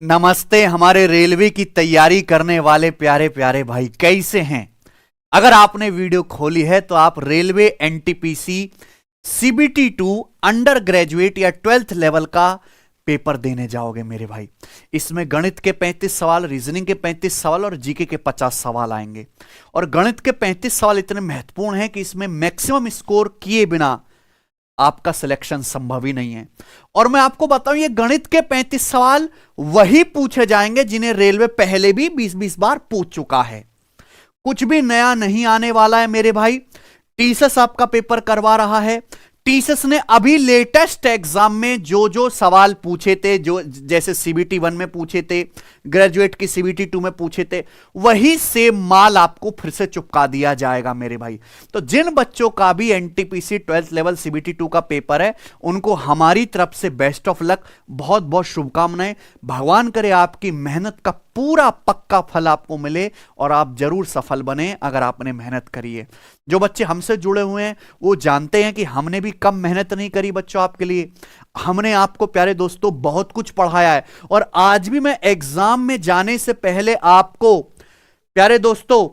नमस्ते हमारे रेलवे की तैयारी करने वाले प्यारे प्यारे भाई, कैसे हैं। अगर आपने वीडियो खोली है तो आप railway NTPC CBT 2 under graduate या 12th लेवल का पेपर देने जाओगे मेरे भाई। इसमें गणित के 35 सवाल, रीजनिंग के 35 सवाल और जीके के 50 सवाल आएंगे। और गणित के 35 सवाल इतने महत्वपूर्ण हैं कि इसमें मैक्सिमम स्कोर किए बिना आपका सिलेक्शन संभव ही नहीं है। और मैं आपको बताऊं, ये गणित के 35 सवाल वही पूछे जाएंगे जिन्हें रेलवे पहले भी 20-20 बार पूछ चुका है। कुछ भी नया नहीं आने वाला है मेरे भाई। टीसीएस आपका पेपर करवा रहा है। टीसीएस ने अभी लेटेस्ट एग्जाम में जो जो सवाल पूछे थे, जो जैसे सीबीटी 1 में पूछे थे, ग्रेजुएट की सीबीटी 2 में पूछे थे, वही सेम माल आपको फिर से चुपका दिया जाएगा मेरे भाई। तो जिन बच्चों का भी एनटीपीसी 12th लेवल सीबीटी 2 का पेपर है, उनको हमारी तरफ से बेस्ट ऑफ लक, बहुत बहुत शुभकामनाएं। भगवान करे आपकी मेहनत का पूरा पक्का फल आपको मिले और आप जरूर सफल बने अगर आपने मेहनत करी है। जो बच्चे हमसे जुड़े हुए हैं वो जानते हैं कि हमने भी कम मेहनत नहीं करी बच्चों आपके लिए। हमने आपको प्यारे दोस्तों बहुत कुछ पढ़ाया है। और आज भी मैं एग्जाम में जाने से पहले आपको प्यारे दोस्तों,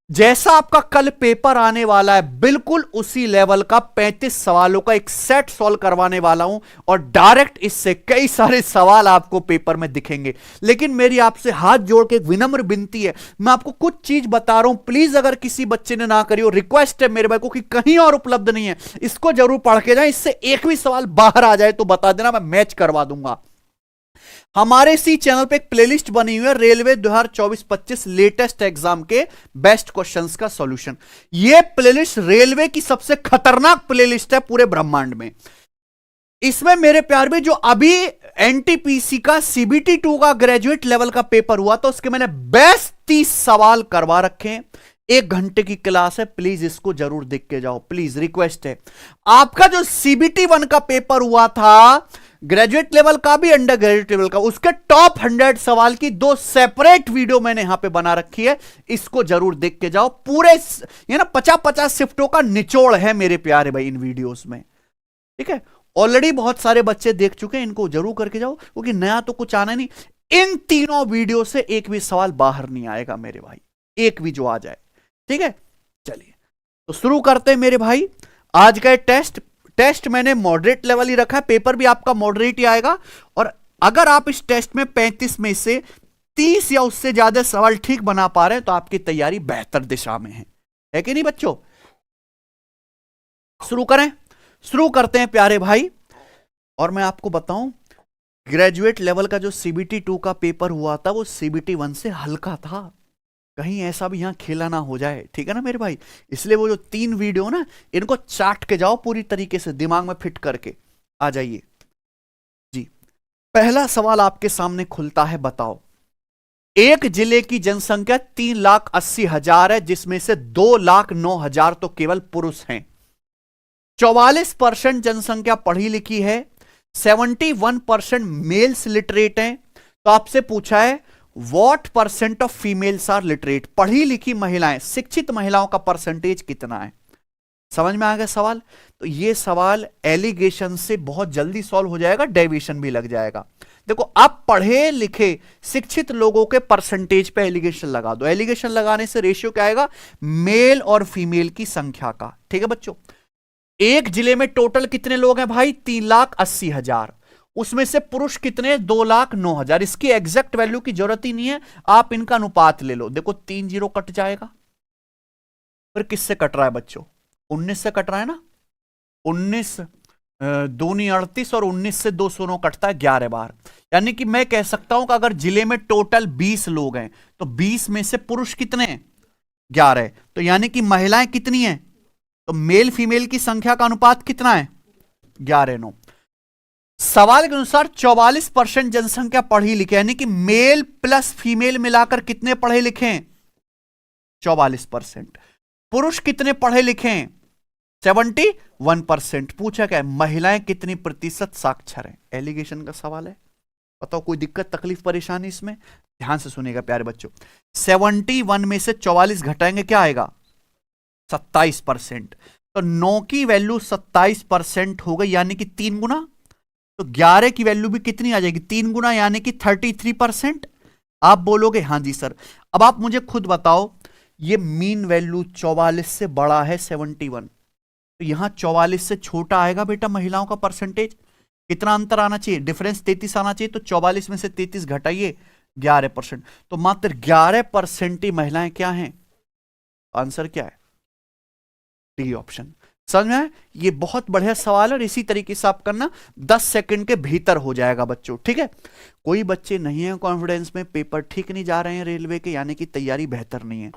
जैसा आपका कल पेपर आने वाला है, बिल्कुल उसी लेवल का 35 सवालों का एक सेट सॉल्व करवाने वाला हूं। और डायरेक्ट इससे कई सारे सवाल आपको पेपर में दिखेंगे। लेकिन मेरी आपसे हाथ जोड़ के एक विनम्र विनती है, मैं आपको कुछ चीज बता रहा हूं, प्लीज अगर किसी बच्चे ने ना करी हो, रिक्वेस्ट है मेरे भाई को कि कहीं और उपलब्ध नहीं है, इसको जरूर पढ़ के जाए। इससे एक भी सवाल बाहर आ जाए तो बता देना, मैं मैच करवा दूंगा। हमारे इसी चैनल पे एक प्लेलिस्ट बनी हुई है, रेलवे 2024-25 लेटेस्ट एग्जाम के बेस्ट क्वेश्चंस का सॉल्यूशन। ये प्लेलिस्ट रेलवे की सबसे खतरनाक प्लेलिस्ट है पूरे ब्रह्मांड में। इसमें मेरे प्यार में जो अभी एनटीपीसी का सीबीटी 2 का ग्रेजुएट लेवल का पेपर हुआ तो उसके मैंने बेस्ट 30 सवाल करवा रखे हैं। 1 घंटे की क्लास है, प्लीज इसको जरूर देख के जाओ, प्लीज रिक्वेस्ट है। आपका जो सीबीटी 1 का पेपर हुआ था, ग्रेजुएट लेवल का भी, अंडर ग्रेजुएट लेवल का, उसके टॉप 100 सवाल की 2 सेपरेट वीडियो मैंने यहां पे बना रखी है, इसको जरूर देख के जाओ। पूरे ये ना 50-50 शिफ्टों का निचोड़ है मेरे प्यारे भाई इन वीडियोस में, ठीक है। ऑलरेडी बहुत सारे बच्चे देख चुके हैं, इनको जरूर करके जाओ, क्योंकि नया तो कुछ आना नहीं। इन तीनों वीडियो से एक भी सवाल बाहर नहीं आएगा मेरे भाई, एक भी जो आ जाए, ठीक है। चलिए तो शुरू करते हैं मेरे भाई। आज का टेस्ट मैंने मॉडरेट लेवल ही रखा है, पेपर भी आपका मॉडरेट ही आएगा। और अगर आप इस टेस्ट में 35 में से 30 या उससे ज्यादा सवाल ठीक बना पा रहे हैं तो आपकी तैयारी बेहतर दिशा में है कि नहीं बच्चों। शुरू करते हैं प्यारे भाई। और मैं आपको बताऊं, ग्रेजुएट लेवल का जो सीबीटी 2 का पेपर हुआ था वो सीबीटी 1 से हल्का था। कहीं ऐसा भी यहां खेला ना हो जाए, ठीक है ना मेरे भाई। इसलिए वो जो 3 वीडियो ना, इनको चाट के जाओ पूरी तरीके से, दिमाग में फिट करके आ जाइए जी। पहला सवाल आपके सामने खुलता है, बताओ एक जिले की जनसंख्या 3,80,000 है, जिसमें से 2,09,000 तो केवल पुरुष हैं। 44% जनसंख्या पढ़ी लिखी है, 71% मेल्स लिटरेट हैं। तो आपसे पूछा है what percent of females are literate, पढ़ी लिखी महिलाएं, शिक्षित महिलाओं का परसेंटेज कितना है। समझ में आ गया सवाल। तो ये सवाल एलिगेशन से बहुत जल्दी सॉल्व हो जाएगा, डेविएशन भी लग जाएगा। देखो, आप पढ़े लिखे शिक्षित लोगों के परसेंटेज पे एलिगेशन लगा दो। एलिगेशन लगाने से रेशियो क्या आएगा, मेल और फीमेल की संख्या का, ठीक है बच्चों। एक जिले में टोटल कितने लोग हैं भाई, 3,80,000। उसमें से पुरुष कितने, 2,09,000। इसकी एग्जैक्ट वैल्यू की जरूरत ही नहीं है, आप इनका अनुपात ले लो। देखो 3 0 कट जाएगा, फिर किससे कट रहा है बच्चों, 19 से कट रहा है ना। 19 दूनी 38 और 19 से 2 शून्य कटता है 11 बार। यानी कि मैं कह सकता हूं कि अगर जिले में टोटल 20 लोग हैं तो 20 में से पुरुष कितने हैं, 11। तो यानी कि महिलाएं कितनी हैं, तो मेल फीमेल की संख्या का अनुपात कितना है, 11:9। सवाल के अनुसार 44% जनसंख्या पढ़ी लिखी, यानी कि मेल प्लस फीमेल मिलाकर कितने पढ़े लिखे हैं, 44%। पुरुष कितने पढ़े लिखे हैं, 71%। पूछा क्या है, महिलाएं कितनी प्रतिशत साक्षर हैं। एलिगेशन का सवाल है, बताओ कोई दिक्कत तकलीफ परेशानी इसमें। ध्यान से सुनिएगा प्यारे बच्चों, 71 में से 44 घटाएंगे क्या आएगा, 27%। तो 9 की वैल्यू 27% हो गई, यानी कि 3 गुना। तो 11 की वैल्यू भी कितनी आ जाएगी, 3 गुना, यानी कि 33%। आप बोलोगे हाँ जी सर। अब आप मुझे खुद बताओ, ये मीन वैल्यू 44 से बड़ा है 71, तो यहां 44 से छोटा आएगा बेटा महिलाओं का परसेंटेज। कितना अंतर आना चाहिए, डिफरेंस 33 आना चाहिए, तो 44 में से 33 घटाइए 11%, तो मात्र 11% ही महिलाएं क्या हैं, आंसर क्या है, डी ऑप्शन। समझ में आया? ये बहुत बढ़िया सवाल है और इसी तरीके से आप करना, 10 सेकंड के भीतर हो जाएगा बच्चों, ठीक है। कोई बच्चे नहीं है कॉन्फिडेंस में, पेपर ठीक नहीं जा रहे हैं रेलवे के, यानी कि तैयारी बेहतर नहीं है।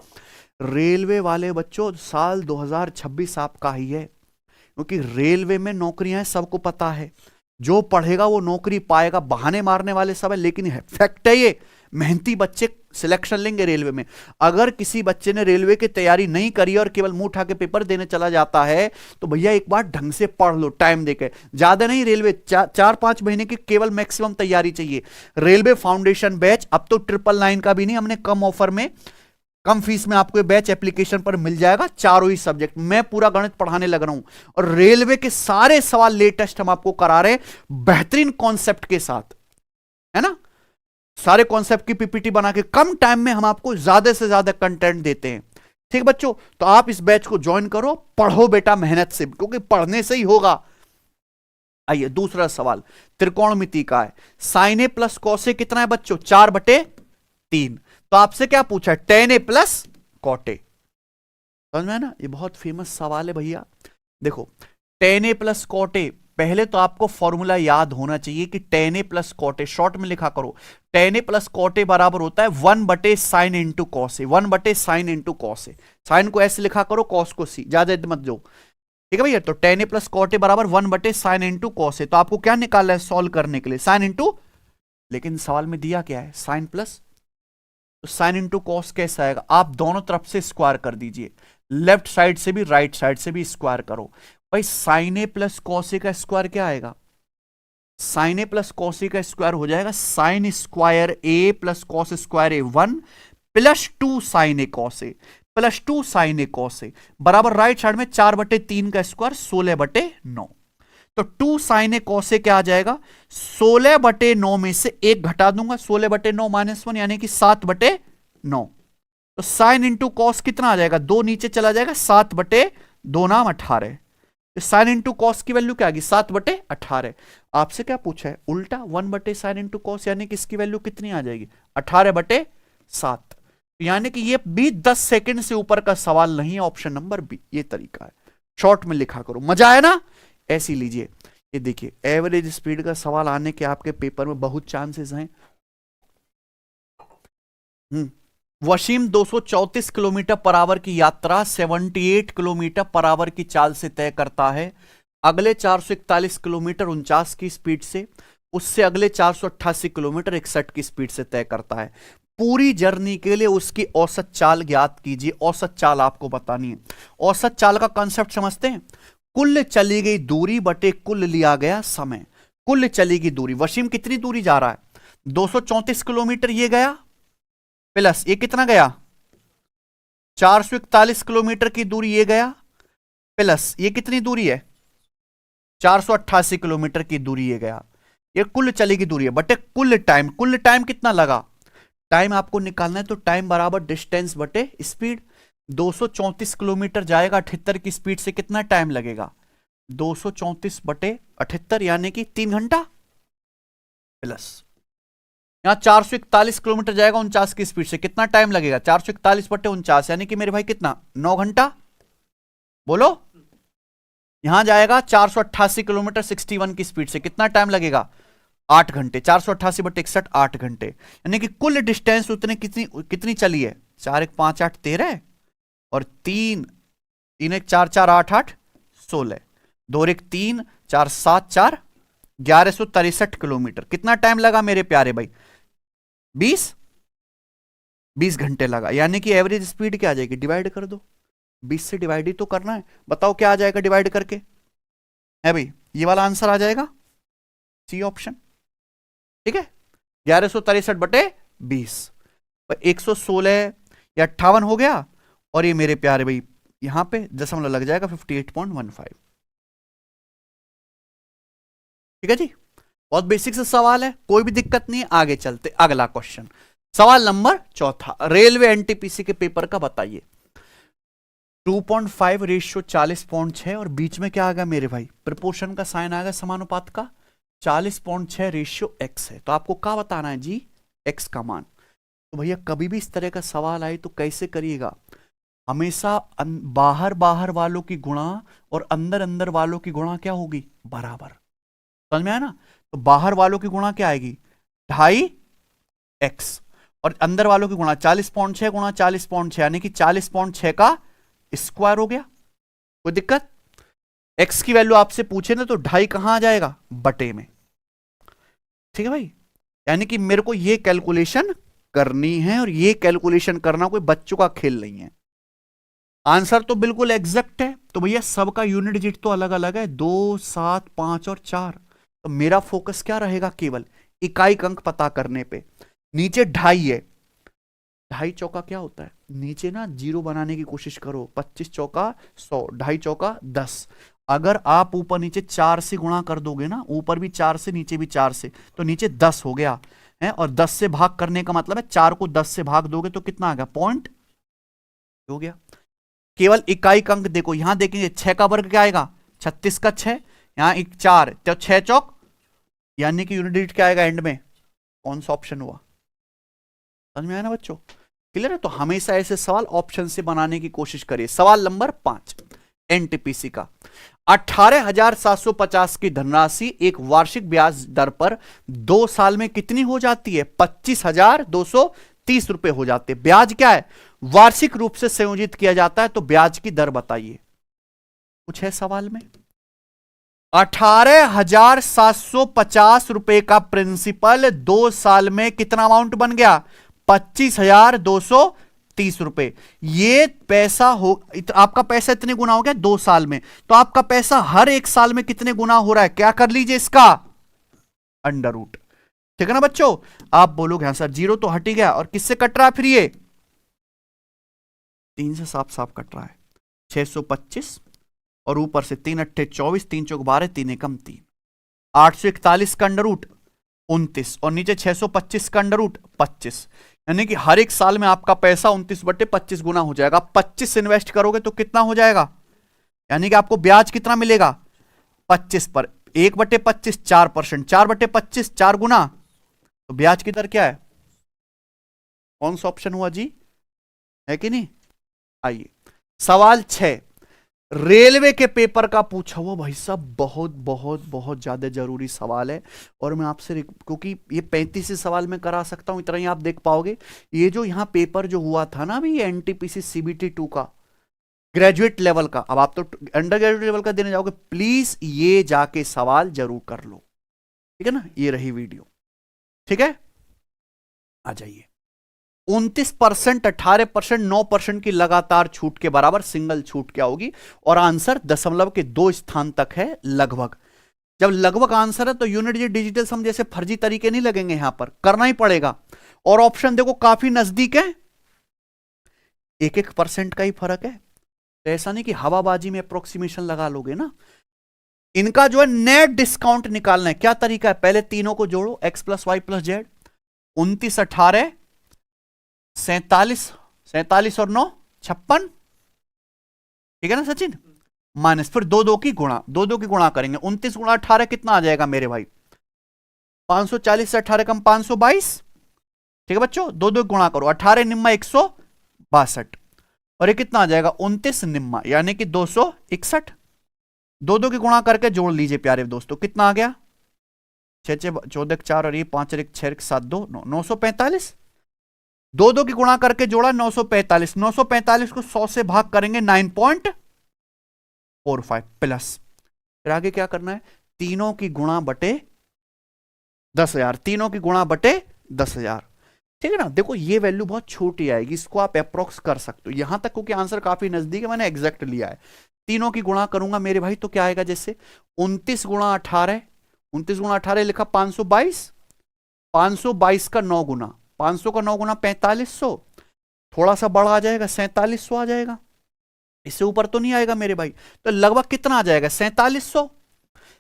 रेलवे वाले बच्चों साल 2026 आपका ही है, क्योंकि रेलवे में नौकरियां सबको पता है, जो पढ़ेगा वो नौकरी पाएगा, बहाने मारने वाले सब है, लेकिन फैक्ट है ये, मेहनती बच्चे सिलेक्शन लेंगे रेलवे में। अगर किसी बच्चे ने रेलवे की तैयारी नहीं करी और केवल मुंह उठा के पेपर देने चला जाता है, तो भैया एक बार ढंग से पढ़ लो, टाइम देके, ज्यादा नहीं, रेलवे 4-5 महीने की केवल मैक्सिमम तैयारी चाहिए। रेलवे फाउंडेशन बैच अब तो 999 का भी नहीं, हमने कम ऑफर में कम फीस में आपको बैच एप्लीकेशन पर मिल जाएगा, चारों ही सब्जेक्ट मैं पूरा गणित पढ़ाने लग रहा हूं, और रेलवे के सारे सवाल लेटेस्ट हम आपको करा रहे हैं बेहतरीन कॉन्सेप्ट के साथ, है ना। सारे कॉन्सेप्ट की पीपीटी बना के कम टाइम में हम आपको ज्यादा से ज्यादा कंटेंट देते हैं, ठीक बच्चों। तो आप इस बैच को ज्वाइन करो, पढ़ो बेटा मेहनत से, क्योंकि पढ़ने से ही होगा। आइए दूसरा सवाल त्रिकोणमिति का है, sine A plus cos A कितना है बच्चों, 4/3। तो आपसे क्या पूछा है, tan A plus cot A, समझ में है ना, ये बहुत फेमस सवाल है भैया। देखो tan A plus cot A, पहले तो आपको फॉर्मूला याद होना चाहिए कि tan A plus cot A, short में लिखा करो, tan A plus cot A बराबर होता है 1/sin into cos A, 1/sin into cos A, sine को ऐसे लिखा करो, कॉस को सी, ज्यादा मत दो, ठीक है भैया। तो tan A plus cot A बराबर 1/sin इंटू कॉस ए, तो आपको क्या निकालना है सॉल्व करने के लिए, साइन इंटू, लेकिन सवाल में दिया क्या है, साइन प्लस, तो साइन इंटू कॉस कैसा आएगा, आप दोनों तरफ से स्क्वायर कर दीजिए, लेफ्ट साइड से भी राइट साइड से भी स्क्वायर करो। भाई साइन ए प्लस कॉस ए का स्क्वायर क्या आएगा, साइन ए प्लस कॉस ए का स्क्वायर हो जाएगा sine square A plus cos square A 1 plus 2 sign A cos A plus 2 sign A cos A बराबर राइट साइड में 4/3 का स्क्वायर 16/9। तो 2 साइन ए कॉस ए क्या आ जाएगा, 16/9 में से 1 घटा दूंगा, 16/9 -1 यानी कि 7/9। तो साइन इंटू कॉस कितना आ जाएगा, 2 नीचे चला जाएगा, 7/2 नाम 18। तो साइन इंटू कॉस की वैल्यू क्या आ गई, 7/18। आपसे क्या पूछा है उल्टा, 1/sin इंटू कॉस, यानी कि इसकी वैल्यू कितनी आ जाएगी, 18/7। यानी कि ये भी 10 सेकंड से ऊपर का सवाल नहीं है, ऑप्शन नंबर बी ये तरीका है, शॉर्ट में लिखा करो, मजा आया ना। ऐसी लीजिए, ये देखिए एवरेज स्पीड का सवाल आने के आपके पेपर में बहुत चांसेस हैं। वसीम 234 किलोमीटर पर आवर की यात्रा 78 किलोमीटर पर आवर की चाल से तय करता है, अगले 441 किलोमीटर 49 की स्पीड से, उससे अगले 488 किलोमीटर 61 की स्पीड से तय करता है। पूरी जर्नी के लिए उसकी औसत चाल ज्ञात कीजिए। औसत चाल आपको बतानी है। औसत चाल का कंसेप्ट समझते हैं, कुल चली गई दूरी बटे कुल लिया गया समय। कुल चली गई दूरी, वसीम कितनी दूरी जा रहा है, 234 किलोमीटर ये गया, प्लस ये कितना गया, 441 किलोमीटर की दूरी ये गया, प्लस ये कितनी दूरी है, 488 किलोमीटर की दूरी ये गया। ये कुल चली गई दूरी है बटे कुल टाइम। कुल टाइम कितना लगा, टाइम आपको निकालना है, तो टाइम बराबर डिस्टेंस बटे स्पीड। 234 किलोमीटर जाएगा 78 की स्पीड से, कितना टाइम लगेगा, 234/78 यानी कि 3 घंटा, प्लस यहां 441 किलोमीटर जाएगा 49 की स्पीड से, कितना टाइम लगेगा, 441/49 यानी कि मेरे भाई कितना, 9 घंटा। बोलो, यहां जाएगा 488 किलोमीटर 61 की स्पीड से, कितना टाइम लगेगा, 8 घंटे। 488/61 8 घंटे, यानी कि कुल डिस्टेंस उतने कितनी चली है, 4 1 5 8 13 और 3 3 1 4 4 8 8 16, 2 1 3 4 7 4 1163 किलोमीटर। कितना टाइम लगा मेरे प्यारे भाई, 20 घंटे लगा। यानी कि एवरेज स्पीड क्या आ जाएगी, डिवाइड कर दो, 20 से डिवाइड ही तो करना है, बताओ क्या आ जाएगा डिवाइड करके, है भाई ये वाला आंसर आ जाएगा, सी ऑप्शन, ठीक है। 1163/20 116 या 58 हो गया, और ये मेरे प्यारे भाई यहां पे दशमलव लग जाएगा 58.15, ठीक है जी। बहुत बेसिक से सवाल है, कोई भी दिक्कत नहीं है। आगे चलते, अगला क्वेश्चन, सवाल नंबर चौथा, रेलवे एनटीपीसी के पेपर का बताइए। 2.5 रेशियो 40.6 और बीच में क्या आ गया मेरे भाई, प्रपोर्शन का साइन आ गया समानुपात का, 40.6 रेशियो एक्स है। तो आपको क्या बताना है जी, एक्स का मान। तो भैया कभी भी इस तरह का सवाल आए तो कैसे करिएगा, हमेशा बाहर बाहर वालों की गुणा और अंदर अंदर वालों की गुणा क्या होगी, बराबर। समझ में आया ना। तो बाहर वालों की गुणा क्या आएगी, 2.5 और अंदर वालों की गुणा 40.6 गुणा 40.6 यानी कि 40.6 का स्क्वायर हो गया। कोई दिक्कत, एक्स की वैल्यू आपसे पूछे ना तो 2.5 कहां आ जाएगा, बटे में। ठीक है भाई, यानी कि मेरे को ये कैलकुलेशन करनी है और ये कैलकुलेशन करना कोई बच्चों का खेल नहीं है। आंसर तो बिल्कुल एग्जैक्ट है। तो भैया सबका यूनिट डिजिट तो अलग अलग है, 2, 7, 5 और 4। तो मेरा फोकस क्या रहेगा, केवल इकाई अंक पता करने पे। नीचे 2.5 है, 2.5 चौका क्या होता है, नीचे ना जीरो बनाने की कोशिश करो, 25 चौका 100, 2.5 चौका 10। अगर आप ऊपर नीचे 4 से गुणा कर दोगे ना, ऊपर भी 4 से नीचे भी 4 से, तो नीचे 10 हो गया है। और 10 से भाग करने का मतलब है 4 को 10 से भाग दोगे तो कितना आ गया, पॉइंट हो गया। केवल इकाई अंक देखो, यहां देखेंगे 6 का वर्ग क्या आएगा, 36 का 6, यहां एक 4, तो 6 चौक, यानी कि यूनिट डिजिट क्या आएगा एंड में, कौन सा ऑप्शन हुआ। समझ में आया ना बच्चों, क्लियर है। तो हमेशा ऐसे सवाल ऑप्शन से बनाने की कोशिश करिए। सवाल नंबर 5 एनटीपीसी का, 18,750 की धनराशि एक वार्षिक ब्याज दर पर 2 साल में कितनी हो जाती है, 25,230 रुपए हो जाते हैं। ब्याज क्या है, वार्षिक रूप से संयोजित किया जाता है, तो ब्याज की दर बताइए। कुछ है सवाल में, 18,750 रुपए का प्रिंसिपल 2 साल में कितना अमाउंट बन गया, 25,230 रुपए। ये पैसा हो, आपका पैसा इतने गुना हो गया 2 साल में, तो आपका पैसा हर एक साल में कितने गुना हो रहा है, क्या कर लीजिए इसका अंडर रूट। ठीक है ना बच्चों। आप बोलोगे हाँ सर जीरो तो हट ही गया, और किससे कट रहा है फिर, ये 3 से साफ साफ कट रहा है, 625 और ऊपर से 3 अट्ठे 24, 3 चौक 12, 3 एकम 3, 841 का अंडर रूट 29 और नीचे 625 का अंडर रूट 25, यानी कि हर एक साल में आपका पैसा 29/25 गुना हो जाएगा। 25 इन्वेस्ट करोगे तो कितना हो जाएगा, यानी कि आपको ब्याज कितना मिलेगा, 25 पर 1/25 4%, 4/25 4 गुना, तो ब्याज की दर क्या है, कौन सा ऑप्शन हुआ जी, है कि नहीं। आइए सवाल 6, रेलवे के पेपर का पूछा हुआ भाई साहब, बहुत बहुत बहुत ज्यादा जरूरी सवाल है। और मैं आपसे, क्योंकि ये 35 सवाल में करा सकता हूं, इतना ही आप देख पाओगे। ये जो यहां पेपर जो हुआ था ना अभी, एनटीपीसी सीबीटी 2 का ग्रेजुएट लेवल का, अब आप तो अंडर ग्रेजुएट लेवल का देने जाओगे, प्लीज ये जाके सवाल जरूर कर लो, ठीक है ना। ये रही वीडियो, ठीक है। आ जाइए, 29%, 18%, 9% की लगातार छूट के बराबर सिंगल छूट क्या होगी, और आंसर दशमलव के 2 स्थान तक है लगभग। जब लगभग आंसर है तो यूनिट डिजिटल सम जैसे फर्जी तरीके नहीं लगेंगे, यहां पर करना ही पड़ेगा। और ऑप्शन देखो काफी नजदीक है, 1% का ही फर्क है। तो ऐसा नहीं कि हवाबाजी में अप्रोक्सीमेशन लगा लोगे ना। इनका जो है नेट डिस्काउंट निकालना है, क्या तरीका है, पहले तीनों को जोड़ो, x + y + z, 29 18 47 और 9 56, ठीक है ना सचिन, माइनस फिर 2 की गुणा, 2 की गुणा करेंगे, 29 गुणा 18 कितना आ जाएगा मेरे भाई, 540 से 18 कम 522, ठीक है बच्चों। 2 गुणा करो, 18 निम्मा 162, और ये कितना आ जाएगा 29 निम्मा यानी कि 261। 2 की गुणा करके जोड़ लीजिए प्यारे दोस्तों, कितना आ गया, 6 6 14 4 और ये 5 1 6 7 2 9, 945। 2 की गुणा करके जोड़ा 945, 945 को 100 से भाग करेंगे 9.45 प्लस, फिर आगे क्या करना है, तीनों की गुणा बटे 10,000, तीनों की गुणा बटे 10,000, ठीक है ना। देखो ये वैल्यू बहुत छोटी आएगी, इसको आप अप्रोक्स कर सकते हो यहां तक, क्योंकि आंसर काफी नजदीक है, मैंने एग्जैक्ट लिया है। तीनों की गुणा करूंगा मेरे भाई तो क्या आएगा, जैसे 29 गुणा 18, 29 गुणा 18 लिखा 522, 522 का 9 गुना, 500 का 9 गुना 4500, थोड़ा सा बड़ा आ जाएगा 4700 आ जाएगा, इससे ऊपर तो नहीं आएगा मेरे भाई। तो लगभग कितना आ जाएगा 4700,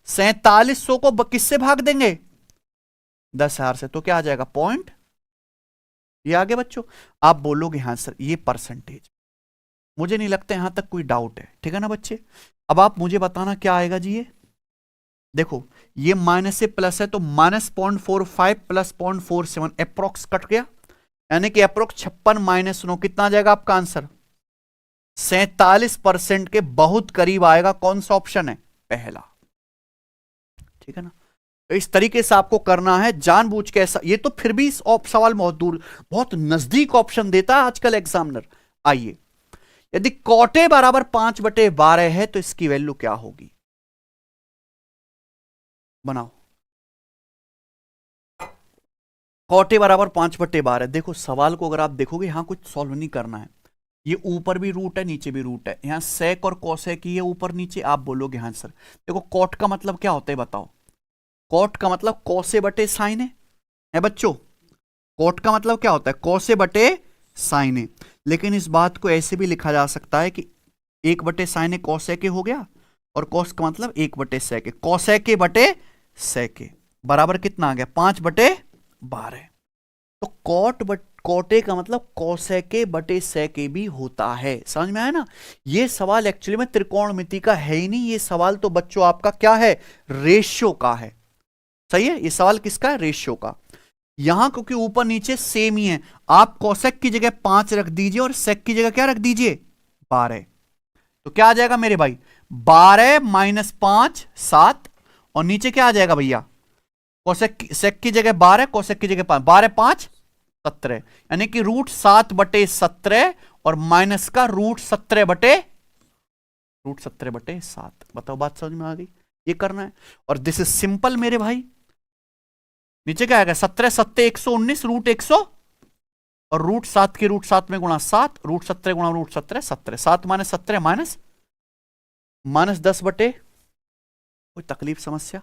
4700 को किससे भाग देंगे, 10,000 से, तो क्या आ जाएगा पॉइंट, ये आगे बच्चों। आप बोलोगे हाँ सर ये परसेंटेज, मुझे नहीं लगता यहां तक कोई डाउट है, ठीक है ना बच्चे। अब आप मुझे बताना क्या आएगा जी, ये देखो ये माइनस से प्लस है तो -0.45 प्लस 0.47 अप्रोक्स कट गया, यानी कि अप्रोक्स 56 माइनस 9 कितना आ जाएगा आपका आंसर, 47% के बहुत करीब आएगा। कौन सा ऑप्शन है, पहला, ठीक है ना। तो इस तरीके से आपको करना है जानबूझ के ऐसा, ये तो फिर भी इस सवाल बहुत दूर बहुत नजदीक ऑप्शन देता है आजकल एग्जामिनर। आइए, यदि कौटे बराबर 5/12 है तो इसकी वैल्यू क्या होगी, बनाओ। कौटे बराबर 5/12, देखो सवाल को अगर आप देखोगे यहां कुछ सॉल्व नहीं करना है, ये ऊपर भी रूट है नीचे भी रूट है, यहां सेक और कोसेक ही है ऊपर नीचे, आप बोलोगे हाँ सर। देखो कॉट का मतलब क्या होता है बताओ, कॉट का मतलब कोसे बटे साइन है बच्चों, कॉट का मतलब क्या होता है, कोसे बटे साइन है। लेकिन इस बात को ऐसे भी लिखा जा सकता है कि 1/sin कोसेक हो गया, और कोस का मतलब 1/sec, कोसेक बटे सेक बराबर कितना आ गया 5/12। तो कोटे का मतलब कोसेके बटे सेके भी होता है, समझ में आया ना। ये सवाल एक्चुअली में त्रिकोणमिति का है ही नहीं, ये सवाल तो बच्चों आपका क्या है, रेशियो का है, सही है। ये सवाल किसका है, रेशियो का। यहां क्योंकि ऊपर नीचे सेम ही है, आप कोसेक की जगह 5 रख दीजिए और सेक की जगह क्या रख दीजिए 12, तो क्या आ जाएगा मेरे भाई 12 माइनस 5 7, और नीचे क्या आ जाएगा भैया, कोसेक सेक की जगह 12 कोसेक की जगह 5, 12 5 17, यानी कि √7/17 और माइनस का √17/7। बताओ बात समझ में आ गई, ये करना है। और दिस इज सिंपल मेरे भाई, नीचे क्या आएगा 17 7 119 √100, और √7 के √7 में गुणा 7, √17 गुणा √17 17, 7 माइनस 17 माइनस 10/, कोई तकलीफ समस्या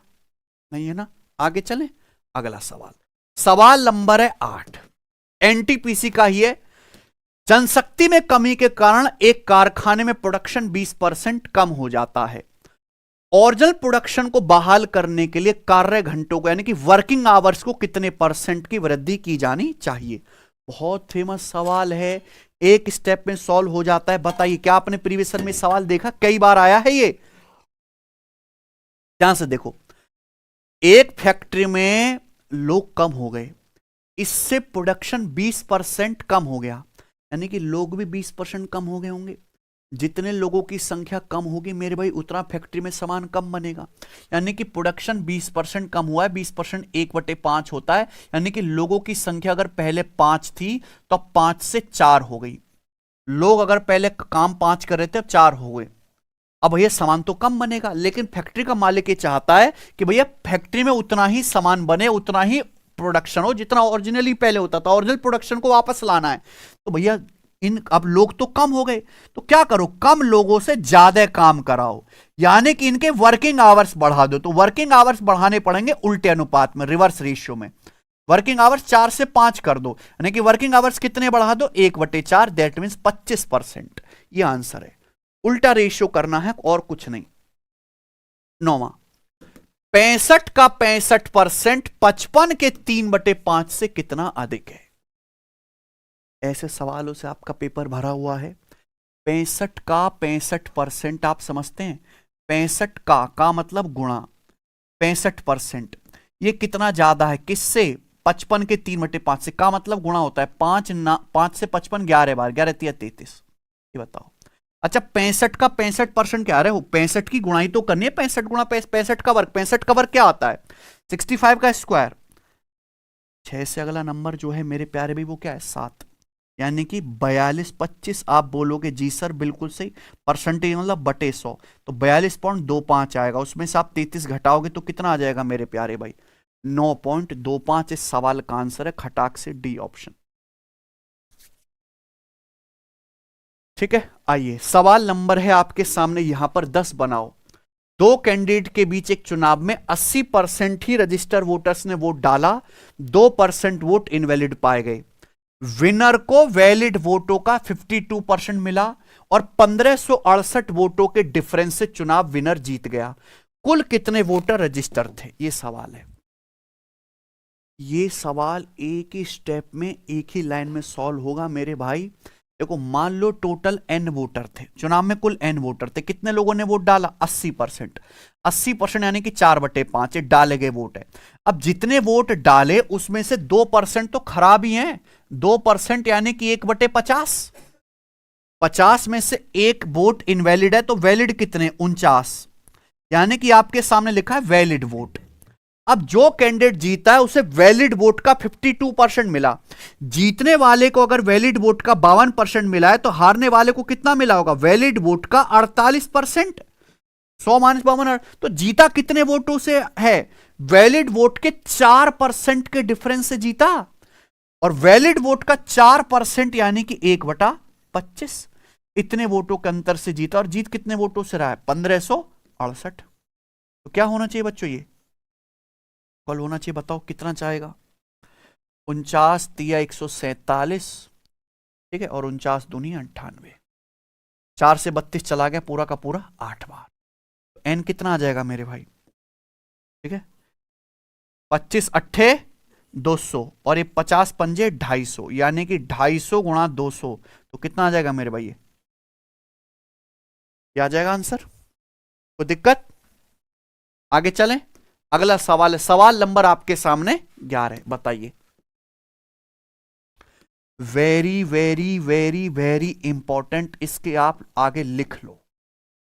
नहीं है ना। आगे चलें, अगला सवाल, सवाल नंबर है 8, एनटीपीसी का ही है। जनशक्ति में कमी के कारण एक कारखाने में प्रोडक्शन 20% कम हो जाता है, ओरिजिनल प्रोडक्शन को बहाल करने के लिए कार्य घंटों को यानी कि वर्किंग आवर्स को कितने % की वृद्धि की जानी चाहिए। बहुत फेमस सवाल है, एक स्टेप में सॉल्व हो जाता है। बताइए क्या आपने प्रीवियस ईयर में सवाल देखा, कई बार आया है ये। ध्यान से देखो, एक फैक्ट्री में लोग कम हो गए, इससे प्रोडक्शन 20% कम हो गया, यानी कि लोग भी 20% कम हो गए होंगे। जितने लोगों की संख्या कम होगी मेरे भाई उतना फैक्ट्री में सामान कम बनेगा, यानी कि प्रोडक्शन 20% कम हुआ है। 20% 1/5 होता है, यानी कि लोगों की संख्या अगर पहले 5 थी तो 5 से 4 हो गई। लोग अगर पहले काम 5 कर रहे थे अब 4 हो गए। अब भैया सामान तो कम बनेगा, लेकिन फैक्ट्री का मालिक ये चाहता है कि भैया फैक्ट्री में उतना ही सामान बने, उतना ही प्रोडक्शन हो जितना ओरिजिनली पहले होता था, ओरिजिनल प्रोडक्शन को वापस लाना है। तो भैया अब लोग तो कम हो गए, तो क्या करो, कम लोगों से ज्यादा काम कराओ, यानी कि इनके वर्किंग आवर्स बढ़ा दो। तो वर्किंग आवर्स बढ़ाने पड़ेंगे उल्टे अनुपात में, रिवर्स रेशियो में। वर्किंग आवर्स 4 से 5 कर दो, यानी कि वर्किंग आवर्स कितने बढ़ा दो 1/4, दैट मीन 25%। ये आंसर है, उल्टा रेशियो करना है और कुछ नहीं। 9वां, 65 का 65% 55 के 3/5 से कितना अधिक है। ऐसे सवालों से आपका पेपर भरा हुआ है। 65 का 65% आप समझते हैं, 65 का मतलब गुणा 65%, ये कितना ज्यादा है किससे, 55 के 3/5 से, का मतलब गुणा होता है 5 से 55 11 बार, 11 3 33। ये बताओ, अच्छा 65 का 65% क्या रहे हो, 65 की गुणाई तो करनी है, 65 गुणा 65 का वर्ग, 65 का वर्ग क्या आता है 65 का स्क्वायर। 6 से अगला नंबर जो है मेरे प्यारे भी वो क्या है 7, यानी कि 42/25। आप बोलोगे जी सर बिल्कुल सही, परसेंटेज मतलब बटे 100, तो 42.25 आएगा। उसमें से आप 33 घटाओगे तो कितना आ जाएगा मेरे प्यारे भाई 9.25। इस सवाल का आंसर है खटाक से डी ऑप्शन। ठीक है, आइए सवाल नंबर है आपके सामने यहां पर 10 बनाओ। दो कैंडिडेट के बीच एक चुनाव में 80% ही रजिस्टर वोटर्स ने वोट डाला, 2% वोट इनवैलिड पाए गए। विनर को वैलिड वोटों का 52% मिला और 1568 वोटों के डिफरेंस से चुनाव विनर जीत गया। कुल कितने वोटर रजिस्टर थे, यह सवाल है। ये सवाल एक ही स्टेप में एक ही लाइन में सॉल्व होगा मेरे भाई। देखो मान लो टोटल n वोटर थे, चुनाव में कुल n वोटर थे, कितने लोगों ने वोट डाला 80%। 80% यानी कि 4/5 डाले गए वोट है। अब जितने वोट डाले उसमें से 2% तो खराब ही हैं, 2% यानी कि 1/50। 50 में से एक वोट इनवैलिड है, तो वैलिड कितने 49, यानी कि आपके सामने लिखा है वैलिड वोट। अब जो कैंडिडेट जीता है उसे वैलिड वोट का 52% मिला। जीतने वाले को अगर वैलिड वोट का 52% मिला है तो हारने वाले को कितना मिला होगा वैलिड वोट का 48%। 100 - 52, तो जीता कितने वोटों से है वैलिड वोट के 4% के डिफरेंस से जीता। और वैलिड वोट का 4% यानी कि 1/25, इतने वोटों के अंतर से जीता। और जीत कितने वोटों से रहा है 1568। तो क्या होना चाहिए बच्चों, ये कल होना चाहिए, बताओ कितना चाहेगा 49 तिया 147, ठीक है, और 49 दूनी 98, 4 से 32 चला गया पूरा का पूरा 8 बार। तो एन कितना आ जाएगा मेरे भाई, ठीक है 25 अट्ठे 200 और ये 50 पंजे 250, यानी कि 250 गुणा 200, तो कितना आ जाएगा मेरे भाई, ये क्या आ जाएगा आंसर। कोई दिक्कत, आगे चलें। अगला सवाल है, सवाल नंबर आपके सामने 11, बताइए। Very very very very important, इसके आप आगे लिख लो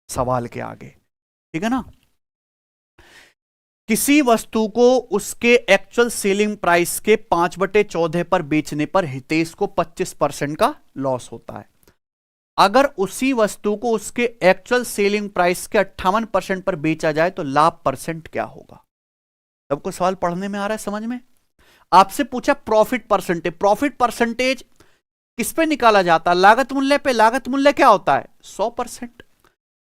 सवाल के आगे, ठीक है ना। किसी वस्तु को उसके एक्चुअल सेलिंग प्राइस के 5/14 पर बेचने पर हितेश को 25% का लॉस होता है। अगर उसी वस्तु को उसके एक्चुअल सेलिंग प्राइस के 58% पर बेचा जाए तो लाभ परसेंट क्या होगा। सबको सवाल पढ़ने में आ रहा है, समझ में। आपसे पूछा प्रॉफिट परसेंटेज, प्रॉफिट परसेंटेज किस पे निकाला जाता है, लागत मूल्य पे। लागत मूल्य क्या होता है 100%।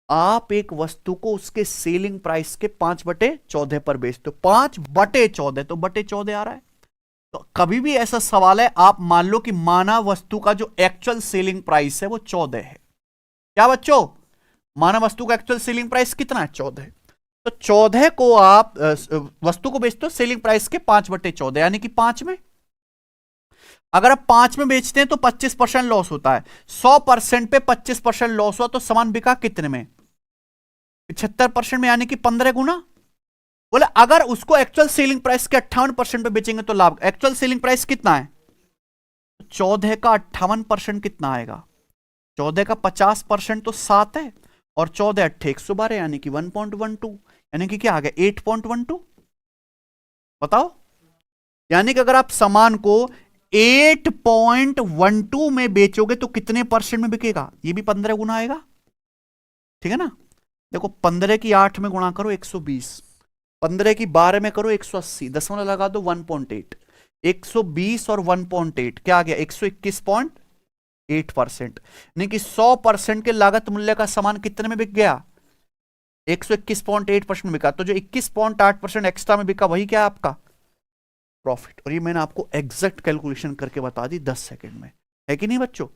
आप एक वस्तु को उसके सेलिंग प्राइस के 5/14 पर बेचते हो, 5/14 तो /14 आ रहा है। तो कभी भी ऐसा सवाल है, आप मान लो कि माना वस्तु का जो एक्चुअल सेलिंग प्राइस है वो 14 है। क्या बच्चों, माना वस्तु का एक्चुअल सेलिंग प्राइस कितना है 14 है, तो 14 को आप वस्तु को बेचते हो सेलिंग प्राइस के 5/14 यानी कि 5 में। अगर आप 5 में बेचते हैं तो 25% लॉस होता है। 100% पे 25% लॉस हुआ तो सामान बिका कितने में 75% में, यानी कि 15 गुना। बोले अगर उसको एक्चुअल सेलिंग प्राइस के 58% पे बेचेंगे तो लाभ। एक्चुअल सेलिंग प्राइस कितना है 14 का 58% कितना आएगा, 14 का 50% तो 7 है, और 14 अट्ठे 112 यानी कि 1.12, यानी कि क्या आ गया 8.12। बताओ, यानी कि अगर आप सामान को 8.12 में बेचोगे तो कितने परसेंट में बिकेगा, ये भी 15 गुना आएगा, ठीक है ना। देखो 15 की 8 में गुणा करो 120, 15 की 12 में करो 180, दशमलव लगा दो 1.8, 120 और 1.8 क्या आ गया 121.8%। यानी कि 100% के लागत मूल्य का सामान कितने में बिक गया 121.8% में बिका। तो जो 21.8% एक्स्ट्रा में बिका वही क्या है आपका प्रॉफिट। और ये मैंने आपको एग्जैक्ट कैलकुलेशन करके बता दी 10 सेकंड में, है कि नहीं बच्चों,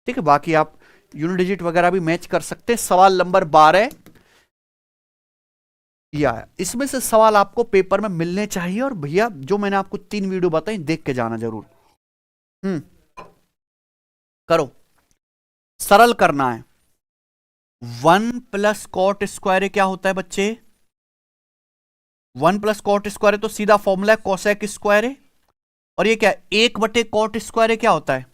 ठीक है। बाकी आप यूनिट डिजिट वगैरह भी मैच कर सकते हैं। सवाल नंबर 12 या इसमें से सवाल आपको पेपर में मिलने चाहिए। और भैया जो मैंने आपको 3 वीडियो बताई देख के जाना जरूर। करो, सरल करना है। 1 + कॉट स्क्वायर क्या होता है बच्चे, 1 + कॉट स्क्वायर तो सीधा फॉर्मूला है कोसेक स्क्वायर। और ये क्या 1/कॉट स्क्वायर क्या होता है,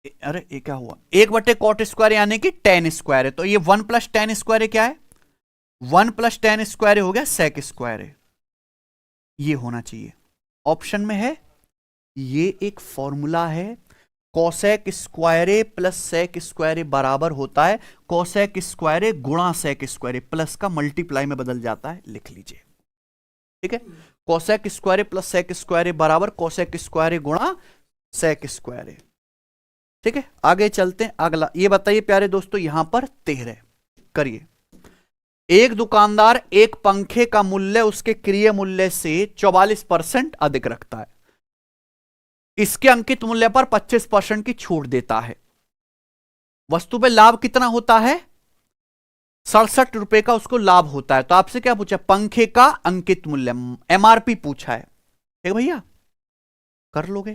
अरे ये क्या हुआ 1/कॉट स्क्वायर यानी कि tan स्क्वायर है। तो ये 1 + tan स्क्वायर क्या है 1 + tan स्क्वायर हो गया सेक स्क्वायर, ये होना चाहिए ऑप्शन में है। ये एक फॉर्मूला है, cosec square plus sec square बराबर होता है कोसेक स्क्वायर गुणा सेक स्क्वायर, प्लस का मल्टीप्लाई में बदल जाता है, लिख लीजिए, ठीक है। Cosec square plus sec square बराबर कोसेक स्क्वायर गुणा सेक स्क्वायर, ठीक है। आगे चलते हैं, अगला ये बताइए प्यारे दोस्तों, यहां पर 13 करिए। एक दुकानदार एक पंखे का मूल्य उसके क्रय मूल्य से 44% अधिक रखता है, इसके अंकित मूल्य पर 25% की छूट देता है। वस्तु पे लाभ कितना होता है 67 रुपए का उसको लाभ होता है। तो आपसे क्या पूछा, पंखे का अंकित मूल्य एमआरपी पूछा है, ठीक भैया, कर लोगे।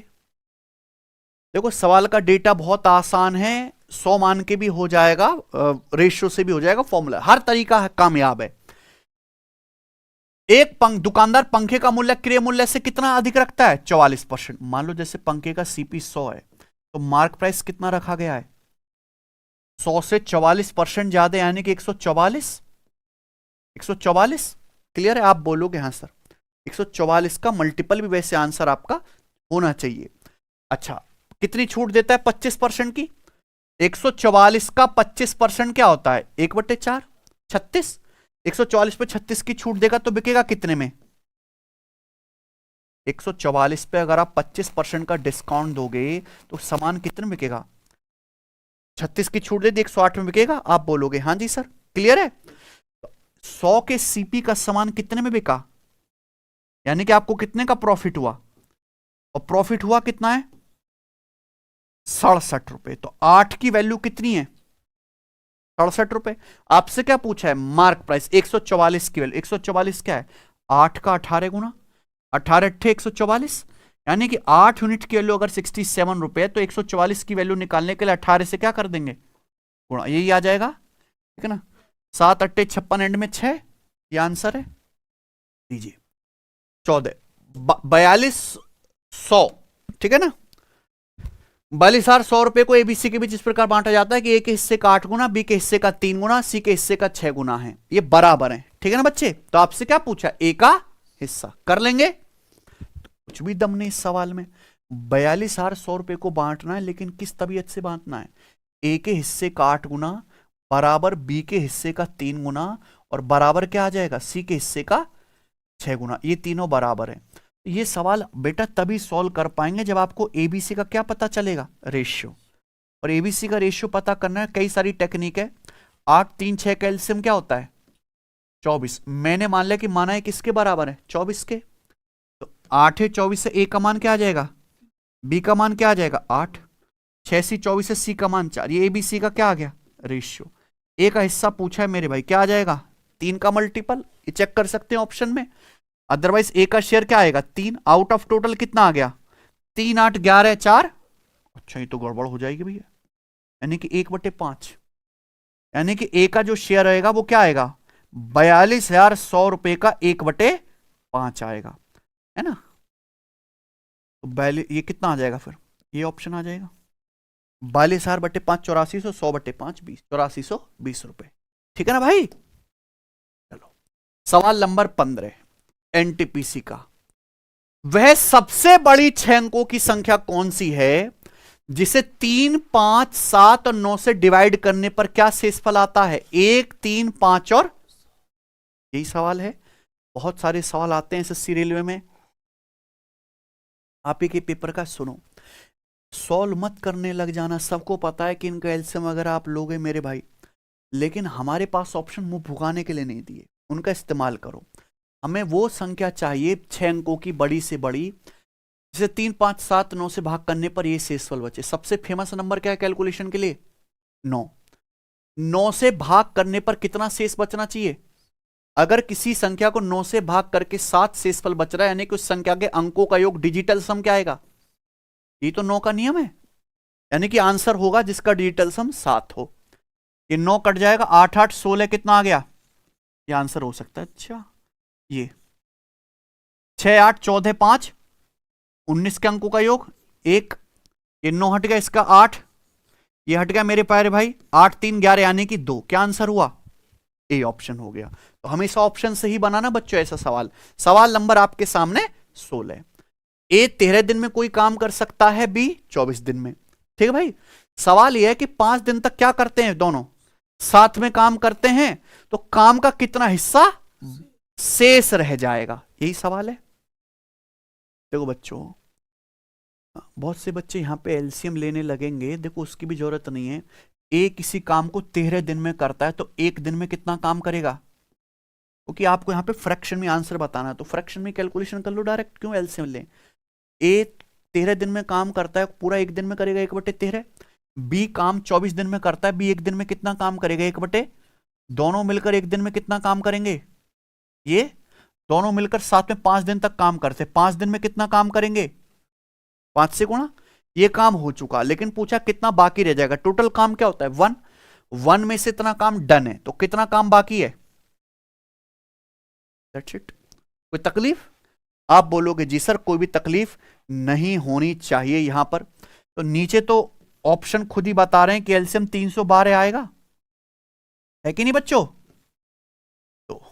देखो सवाल का डेटा बहुत आसान है, 100 मान के भी हो जाएगा, रेशियो से भी हो जाएगा, फॉर्मूला हर तरीका कामयाब है। एक दुकानदार पंखे का मूल्य क्रय मूल्य से कितना अधिक रखता है? 44%। मान लो जैसे पंखे का सीपी 100 है तो मार्क प्राइस कितना रखा गया है? 100 से 44% ज्यादा, यानी कि 144। 144 क्लियर है? आप बोलोगे हाँ सर, 144 का मल्टीपल भी वैसे आंसर आपका होना चाहिए। अच्छा, कितनी छूट देता है? 25% की। 144 का 25% क्या होता है? 1/4, 36। 144 पे 36 की छूट देगा तो बिकेगा कितने में? 144 पे अगर आप 25% का डिस्काउंट दोगे तो सामान कितने में बिकेगा? 36 की छूट दे दी 108 में बिकेगा। आप बोलोगे हाँ जी सर, क्लियर है? 100 के सीपी का सामान कितने में बिका, यानी कि आपको कितने का प्रॉफिट हुआ? और प्रॉफिट हुआ कितना है? 67 रुपए। तो 8 की वैल्यू कितनी है? 67 रुपए। आपसे क्या पूछा है? Mark price. 144 की वैल्यू, 144 क्या है? 8 का 18 गुना, 18 अट्ठे 144, यानी कि 8 यूनिट की वैल्यू अगर 67 रुपए है तो 144 की वैल्यू निकालने के लिए 18 से क्या कर देंगे? गुणा। यही आ जाएगा, ठीक है ना? 7 अट्ठे 56, एंड में 6, ये आंसर है। लीजिए 14 4200, ठीक है ना? 42,100 रुपए को एबीसी के बीच इस प्रकार बांटा जाता है कि ए के हिस्से का 8 गुना, बी के हिस्से का 3 गुना, सी के हिस्से का 6 गुना है, ये बराबर है, ठीक है ना बच्चे? तो आपसे क्या पूछा? ए का हिस्सा कर लेंगे, कुछ भी दम नहीं इस सवाल में। 42,100 रुपए को बांटना है, लेकिन किस तबीयत से बांटना है? ए के हिस्से का 8 गुना बराबर बी के हिस्से का 3 गुना, और बराबर क्या आ जाएगा? सी के हिस्से का 6 गुना, ये तीनों बराबर है। ये सवाल बेटा तभी सॉल्व कर पाएंगे जब आपको एबीसी का क्या पता चलेगा? रेशियो। और एबीसी का रेशियो पता करना है, कई सारी टेक्निक है। 8 3 6 का एलसीएम क्या होता है? 24। मैंने मान लिया कि माना है किसके बराबर है? 24 के। तो 8 है 24 से ए का मान क्या आ जाएगा? बी का मान क्या आ जाएगा? 8। 6 सी 24 से सी का मान 4। ये एबीसी का क्या आ गया? रेशियो। ए का हिस्सा पूछा है मेरे भाई, क्या आ जाएगा? 3 का मल्टीपल, ये चेक कर सकते हैं ऑप्शन में। अदरवाइज ए का शेयर क्या आएगा? 3। आउट ऑफ टोटल कितना आ गया? 3 8 11 4। अच्छा, ये तो गड़बड़ हो जाएगी भैया, यानी कि 1/5, यानी कि ए का जो शेयर आएगा वो क्या आएगा? 42,100 रुपए का 1/5 आएगा, है ना? तो ये कितना आ जाएगा फिर? ये ऑप्शन आ जाएगा 42,000/5, 8400, 100/5 20, 8420 रुपए, ठीक है ना भाई? चलो सवाल नंबर 15 एनटीपीसी का। वह सबसे बड़ी 6 अंकों की संख्या कौन सी है जिसे 3 5 7 और 9 से डिवाइड करने पर क्या शेषफल आता है? 1 3 5 और, यही सवाल है। बहुत सारे सवाल आते हैं एसएससी रेलवे में। आप ही के पेपर का सुनो, सॉल्व मत करने लग जाना। सबको पता है कि इनका एलसीएम वगैरह आप लोगे मेरे भाई, लेकिन हमारे पास ऑप्शन मुंह भुगाने के लिए नहीं दिए, उनका इस्तेमाल करो। हमें वो संख्या चाहिए 6 अंकों की बड़ी से बड़ी जिसे 3 5 7 9 से भाग करने पर ये शेषफल बचे। सबसे फेमस नंबर क्या है कैलकुलेशन के लिए? 9। 9 से भाग करने पर कितना शेष बचना चाहिए? अगर किसी संख्या को 9 से भाग करके 7 शेषफल बच रहा है, यानी कि उस संख्या के अंकों का योग डिजिटल सम क्या आएगा? ये तो 9 का नियम है, यानी कि आंसर होगा जिसका डिजिटल सम 7 हो। ये 9 कट जाएगा, 8 8 16 कितना आ गया? ये आंसर हो सकता है। अच्छा, ये 6 8 14 5 19 के अंकों का योग 1, ये 9 हट गया, इसका 8, ये हट गया मेरे प्यारे भाई, 8 3 11 यानी कि 2। क्या आंसर हुआ? ए ऑप्शन हो गया। तो हमेशा ऑप्शन से ही बनाना बच्चों ऐसा सवाल। सवाल नंबर आपके सामने 16। ए 13 दिन में कोई काम कर सकता है, बी 24 दिन में, ठीक है भाई? सवाल यह है कि 5 दिन तक क्या करते हैं दोनों साथ में काम करते हैं, तो काम का कितना हिस्सा शेष रह जाएगा, यही सवाल है। देखो बच्चों, बहुत से बच्चे यहां पे एलसीएम लेने लगेंगे, देखो उसकी भी जरूरत नहीं है। ए किसी काम को 13 दिन में करता है तो 1 दिन में कितना काम करेगा? क्योंकि आपको यहां पे फ्रैक्शन में आंसर बताना है, तो फ्रैक्शन में कैलकुलेशन कर लो डायरेक्ट, क्यों एलसीएम लें? ए 13 दिन में काम करता है, पूरा 1 दिन में करेगा 1/13। बी काम 24 दिन में करता है, बी 1 दिन में कितना काम करेगा? 1/, दोनों मिलकर 1 दिन में कितना काम करेंगे? ये दोनों मिलकर साथ में 5 दिन तक काम करते, 5 दिन में कितना काम करेंगे, 5 से गुणा। ये काम हो चुका, लेकिन पूछा कितना बाकी रह जाएगा। टोटल काम क्या होता है 1, 1 में से इतना काम डन है, तो कितना काम बाकी है, दैट्स इट। कोई तकलीफ? आप बोलोगे जी सर कोई भी तकलीफ नहीं होनी चाहिए यहां पर। तो नीचे तो ऑप्शन खुद ही बता रहे हैं कि एलसीएम 312 आएगा, है कि नहीं बच्चों। तो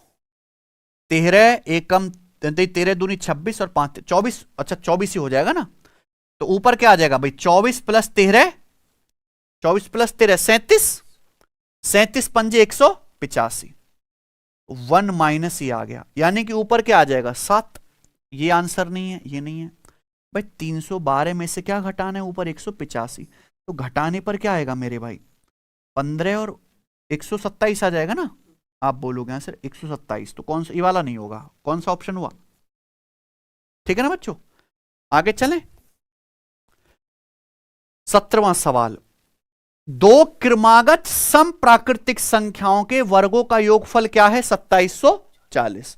13 एकम 13 दूनी 26 और 5 24, अच्छा 24 ही हो जाएगा ना। तो ऊपर क्या आ जाएगा भाई, 24 प्लस 13, 24 प्लस 13 37, 37 पंजे 185, 1 माइनस ही आ गया, यानी कि ऊपर क्या आ जाएगा 7। ये आंसर नहीं है, ये नहीं है भाई। 312 में से क्या घटाना है, ऊपर 185, तो घटाने पर क्या आएगा मेरे भाई, 15 और 127 आ जाएगा ना। आप बोलोगे आंसर 127, तो कौन सा, ये वाला नहीं होगा, कौन सा ऑप्शन हुआ, ठीक है ना बच्चों। आगे चलें, 17वां सवाल। दो क्रमागत सम प्राकृतिक संख्याओं के वर्गों का योगफल क्या है, 2740।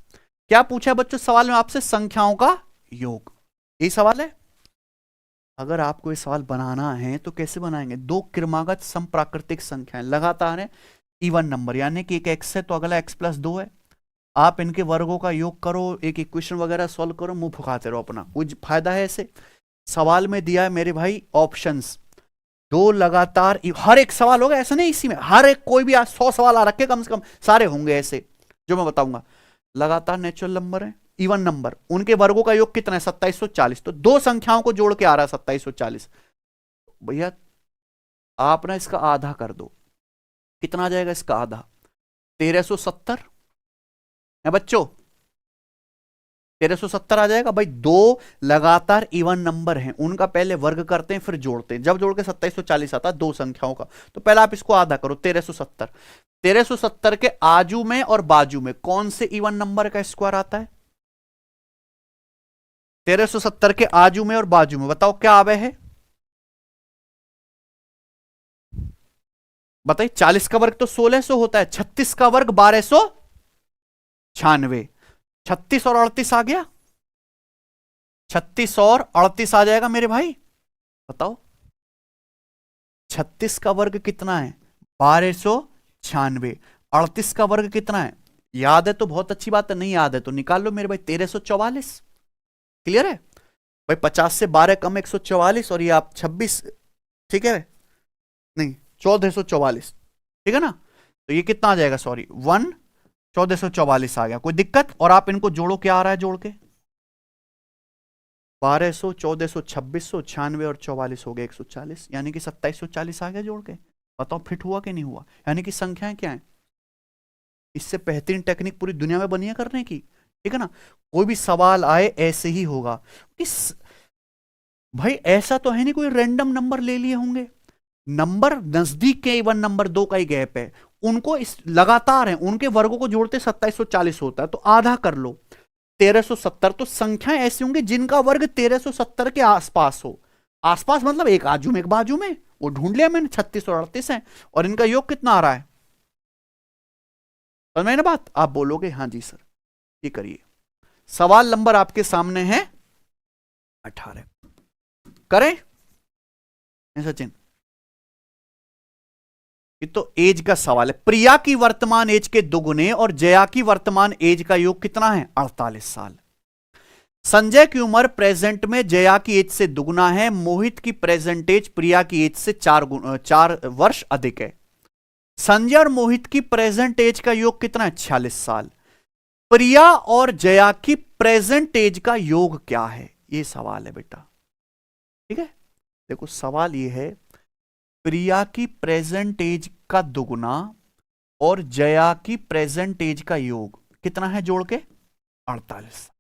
क्या पूछा बच्चों सवाल में आपसे, संख्याओं का योग, यही सवाल है। अगर आपको ये सवाल बनाना है तो कैसे बनाएंगे, दो क्रमागत सम प्राकृतिक संख्याएं लगातार है, इवन नंबर, यानी कि एक एक्स है तो अगला x प्लस 2 है, आप इनके वर्गों का योग करो, एक इक्वेशन वगैरह सॉल्व करो, मुंह फुकाते रहो अपना, कुछ फायदा है ऐसे। सवाल में दिया है मेरे भाई ऑप्शंस, दो लगातार, हर एक सवाल होगा ऐसा नहीं, इसी में हर एक, कोई भी 100 सवाल आ रखे कम से कम सारे होंगे ऐसे जो मैं बताऊंगा। लगातार नेचुरल नंबर है, इवन नंबर, उनके वर्गों का योग कितना है 2740, तो दो संख्याओं को जोड़ के आ रहा है 2740। भैया आप ना इसका आधा कर दो, कितना आ जाएगा इसका आधा, 1370 है बच्चों, 1370 आ जाएगा भाई। दो लगातार इवन नंबर हैं, उनका पहले वर्ग करते हैं फिर जोड़ते हैं, जब जोड़ के 2740 आता है दो संख्याओं का, तो पहले आप इसको आधा करो 1370। 1370 के आजू में और बाजू में कौन से इवन नंबर का स्क्वायर आता है, 1370 के आजू में और बाजू में बताओ क्या आवे है, बताइए। 40 का वर्ग तो 1600 होता है, 36 का वर्ग 1296, 36 और 38 आ गया, 36 और 38 आ जाएगा मेरे भाई, बताओ 36 का वर्ग कितना है 1296, 38 का वर्ग कितना है, याद है तो बहुत अच्छी बात है, नहीं याद है तो निकाल लो मेरे भाई 1344। क्लियर है भाई, 50 से 12 कम 144, और ये आप 26, ठीक है नहीं 1444, ठीक है ना। तो ये कितना आ जाएगा, सॉरी 1444 आ गया, कोई दिक्कत। और आप इनको जोड़ो, क्या आ रहा है जोड़ के, 1200, 1400, 2600, 96 और 44 हो गए 140, यानी कि 2740 आ गया जोड़ के। बताओ फिट हुआ कि नहीं हुआ, यानी कि संख्याएं क्या है, इससे बेहतरीन टेक्निक पूरी दुनिया में बनी है करने की, ठीक है ना। कोई भी सवाल आए ऐसे ही होगा, इस भाई ऐसा तो है नहीं कोई रैंडम नंबर ले लिए होंगे, नंबर नजदीक के इवन नंबर दो का ही गैप है, उनको इस लगातार है, उनके वर्गों को जोड़ते 2740 होता है, तो आधा कर लो 1370। तो संख्याएं ऐसी होंगी जिनका वर्ग 1370 के आसपास हो, आसपास मतलब एक आजू में एक बाजू में, वो ढूंढ लिया मैंने, 36 और 38 है, और इनका योग कितना आ रहा है, समझ में ना बात। आप बोलोगे हाँ जी सर, ये करिए। सवाल नंबर आपके सामने है 18, करें सचिन, ये तो एज का सवाल है। प्रिया की वर्तमान एज के दुगुने और जया की वर्तमान एज का योग कितना है 48 साल। संजय की उम्र प्रेजेंट में जया की एज से दुगुना है, मोहित की प्रेजेंट एज प्रिया की एज से 4 वर्ष अधिक है। संजय और मोहित की प्रेजेंट एज का योग कितना है 46 साल। प्रिया और जया की प्रेजेंट एज का योग क्या है, ये सवाल है बेटा, ठीक है। देखो सवाल ये है, प्रिया की प्रेजेंट एज का दुगुना और जया की प्रेजेंट एज का योग कितना है जोड़ के 48,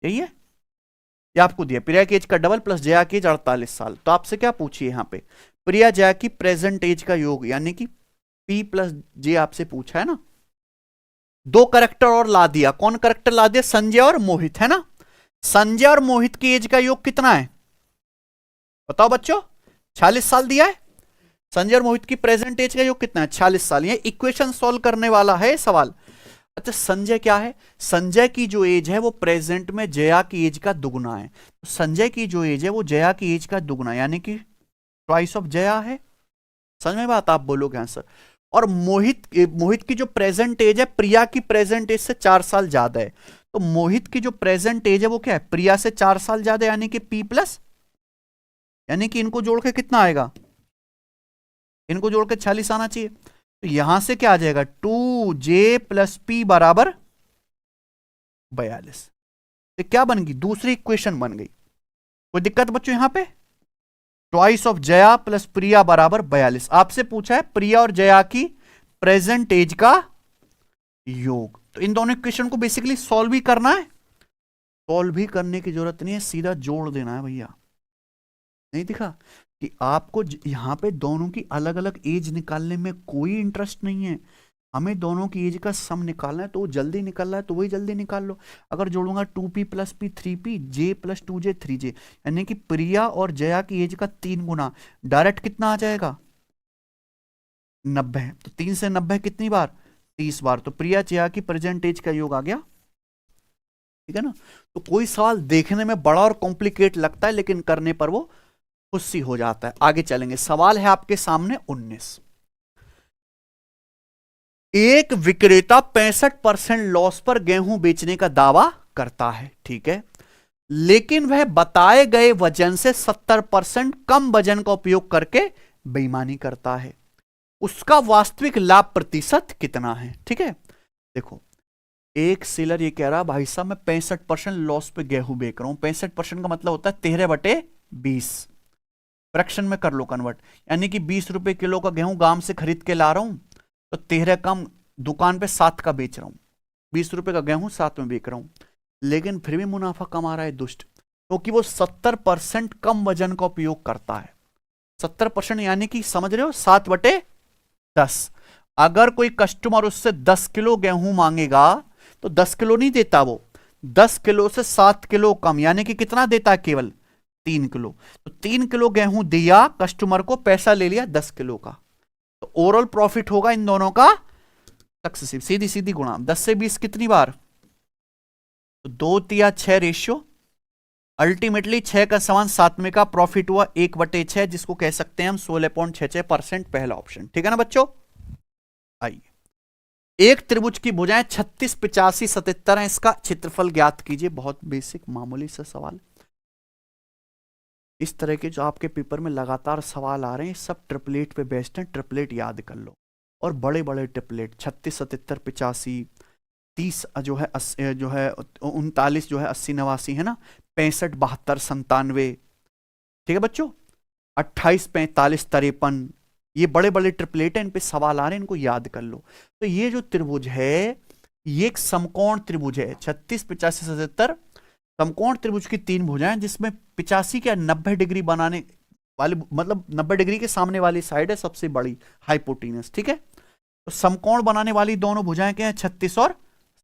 यही है, ये आपको दिया प्रिया की एज का डबल प्लस जया की एज 48 साल। तो आपसे क्या पूछिए यहां पे, प्रिया जया की प्रेजेंट एज का योग, यानी कि P प्लस जे आपसे पूछा है ना। दो करेक्टर और ला दिया, कौन करेक्टर ला दिया, संजय और मोहित, है ना। संजय और मोहित की एज का योग कितना है बताओ बच्चों, 46 साल दिया है। संजय और मोहित की प्रेजेंट एज का योग कितना है 46 साल। ये इक्वेशन सॉल्व करने वाला है सवाल, अच्छा संजय क्या है, संजय की जो एज है वो प्रेजेंट में जया की एज का दुगुना है। तो संजय की जो एज है वो जया की एज का दुगुना, यानी कि ट्वाइस ऑफ जया है। समझ में बात, आप बोलोगे आंसर। और मोहित की जो प्रेजेंट एज है प्रिया की प्रेजेंट एज से 4 साल ज्यादा है। तो मोहित की जो प्रेजेंट एज है वो क्या है, प्रिया से 4 साल ज्यादा, यानी कि P प्लस, यानी कि इनको जोड़ के कितना आएगा, इनको जोड़ के 46 आना चाहिए। तो यहां से क्या आ जाएगा, 2J प्लस P बराबर 42। तो क्या बन गई, दूसरी इक्वेशन बन गई। कोई दिक्कत बच्चों यहां पे, ट्वाइस ऑफ जया प्लस प्रिया बराबर 42। आपसे पूछा है प्रिया और जया की प्रेजेंट एज का योग। तो इन दोनों इक्वेशन को बेसिकली सॉल्व भी करना है, सॉल्व भी करने की जरूरत नहीं है, सीधा जोड़ देना है भैया। नहीं दिखा कि आपको यहां पे दोनों की अलग अलग एज निकालने में कोई इंटरेस्ट नहीं है, हमें दोनों की एज का सम निकालना है। तो वो जल्दी निकल रहा है तो वही जल्दी निकाल लो। अगर जोड़ूंगा 2P plus P 3P, J plus 2J 3J, यानी कि प्रिया और जया की एज का 3 गुना, डायरेक्ट कितना आ जाएगा 90। तो 3 से 90 कितनी बार, 30 बार। तो प्रिया जया की प्रेजेंट एज का योग आ गया, ठीक है ना। तो कोई सवाल देखने में बड़ा और कॉम्प्लिकेट लगता है लेकिन करने पर वो खुशी हो जाता है। आगे चलेंगे, सवाल है आपके सामने 19। एक विक्रेता 65% लॉस पर गेहूं बेचने का दावा करता है, ठीक है, लेकिन वह बताए गए वजन से 70% कम वजन का उपयोग करके बेईमानी करता है। उसका वास्तविक लाभ प्रतिशत कितना है, ठीक है। देखो, एक सेलर ये कह रहा भाई साहब मैं 65% लॉस पे गेहूं बेच रहा हूं। 65% का मतलब होता है 13/20, फ्रैक्शन में कर लो कन्वर्ट, यानी कि 20 रुपए किलो का गेहूं गांव से खरीद के ला रहा हूं, तो 13 कम दुकान पे 7 का बेच रहा हूं। 20 रुपए का गेहूं 7 में बेच रहा हूं, लेकिन फिर भी मुनाफा कमा रहा है दुष्ट, क्योंकि वो 70% कम वजन का उपयोग करता है। 70% यानी कि समझ रहे हो, 7/10। अगर कोई कस्टमर उससे 10 किलो गेहूं मांगेगा तो 10 किलो नहीं देता, वो 10 किलो से 7 किलो कम, यानी कि कितना देता है, केवल 3 किलो। तो 3 किलो गेहूं दिया कस्टमर को, पैसा ले लिया 10 किलो का। तो ओवरऑल प्रॉफिट होगा इन दोनों का सक्सेसिव, सीधी सीधी गुणा। 10 से 20 कितनी बार, तो 2/6 रेशियो। अल्टीमेटली 6 का समान 7 में का प्रॉफिट हुआ 1/6, जिसको कह सकते हैं हम 16.66%, पहला ऑप्शन, ठीक है ना बच्चों। आइए, एक त्रिभुज की भुजाएं 36, 85, 77 है, इसका क्षेत्रफल ज्ञात कीजिए। बहुत बेसिक मामूली सा सवाल। इस तरह के जो आपके पेपर में लगातार सवाल आ रहे हैं सब ट्रिपलेट पे बेस्ड हैं, ट्रिपलेट याद कर लो। और बड़े बड़े ट्रिपलेट 36, 77, 85, 30 जो है 39 जो है 80, 89 है ना, 65, 72, 97, ठीक है बच्चों, 28, 45, 53, ये बड़े बड़े ट्रिपलेट हैं, इन पे सवाल आ रहे हैं, इनको याद कर लो। तो ये जो त्रिभुज है ये एक समकोण त्रिभुज है, 36, 85, 77 समकोण त्रिभुज की 3 भुजाएं, जिसमें 85 के 90 डिग्री बनाने वाली, मतलब 90 डिग्री के सामने वाली साइड है सबसे बड़ी हाइपोटेनस, ठीक है। तो समकोण बनाने वाली दोनों भुजाएं क्या है, 36 और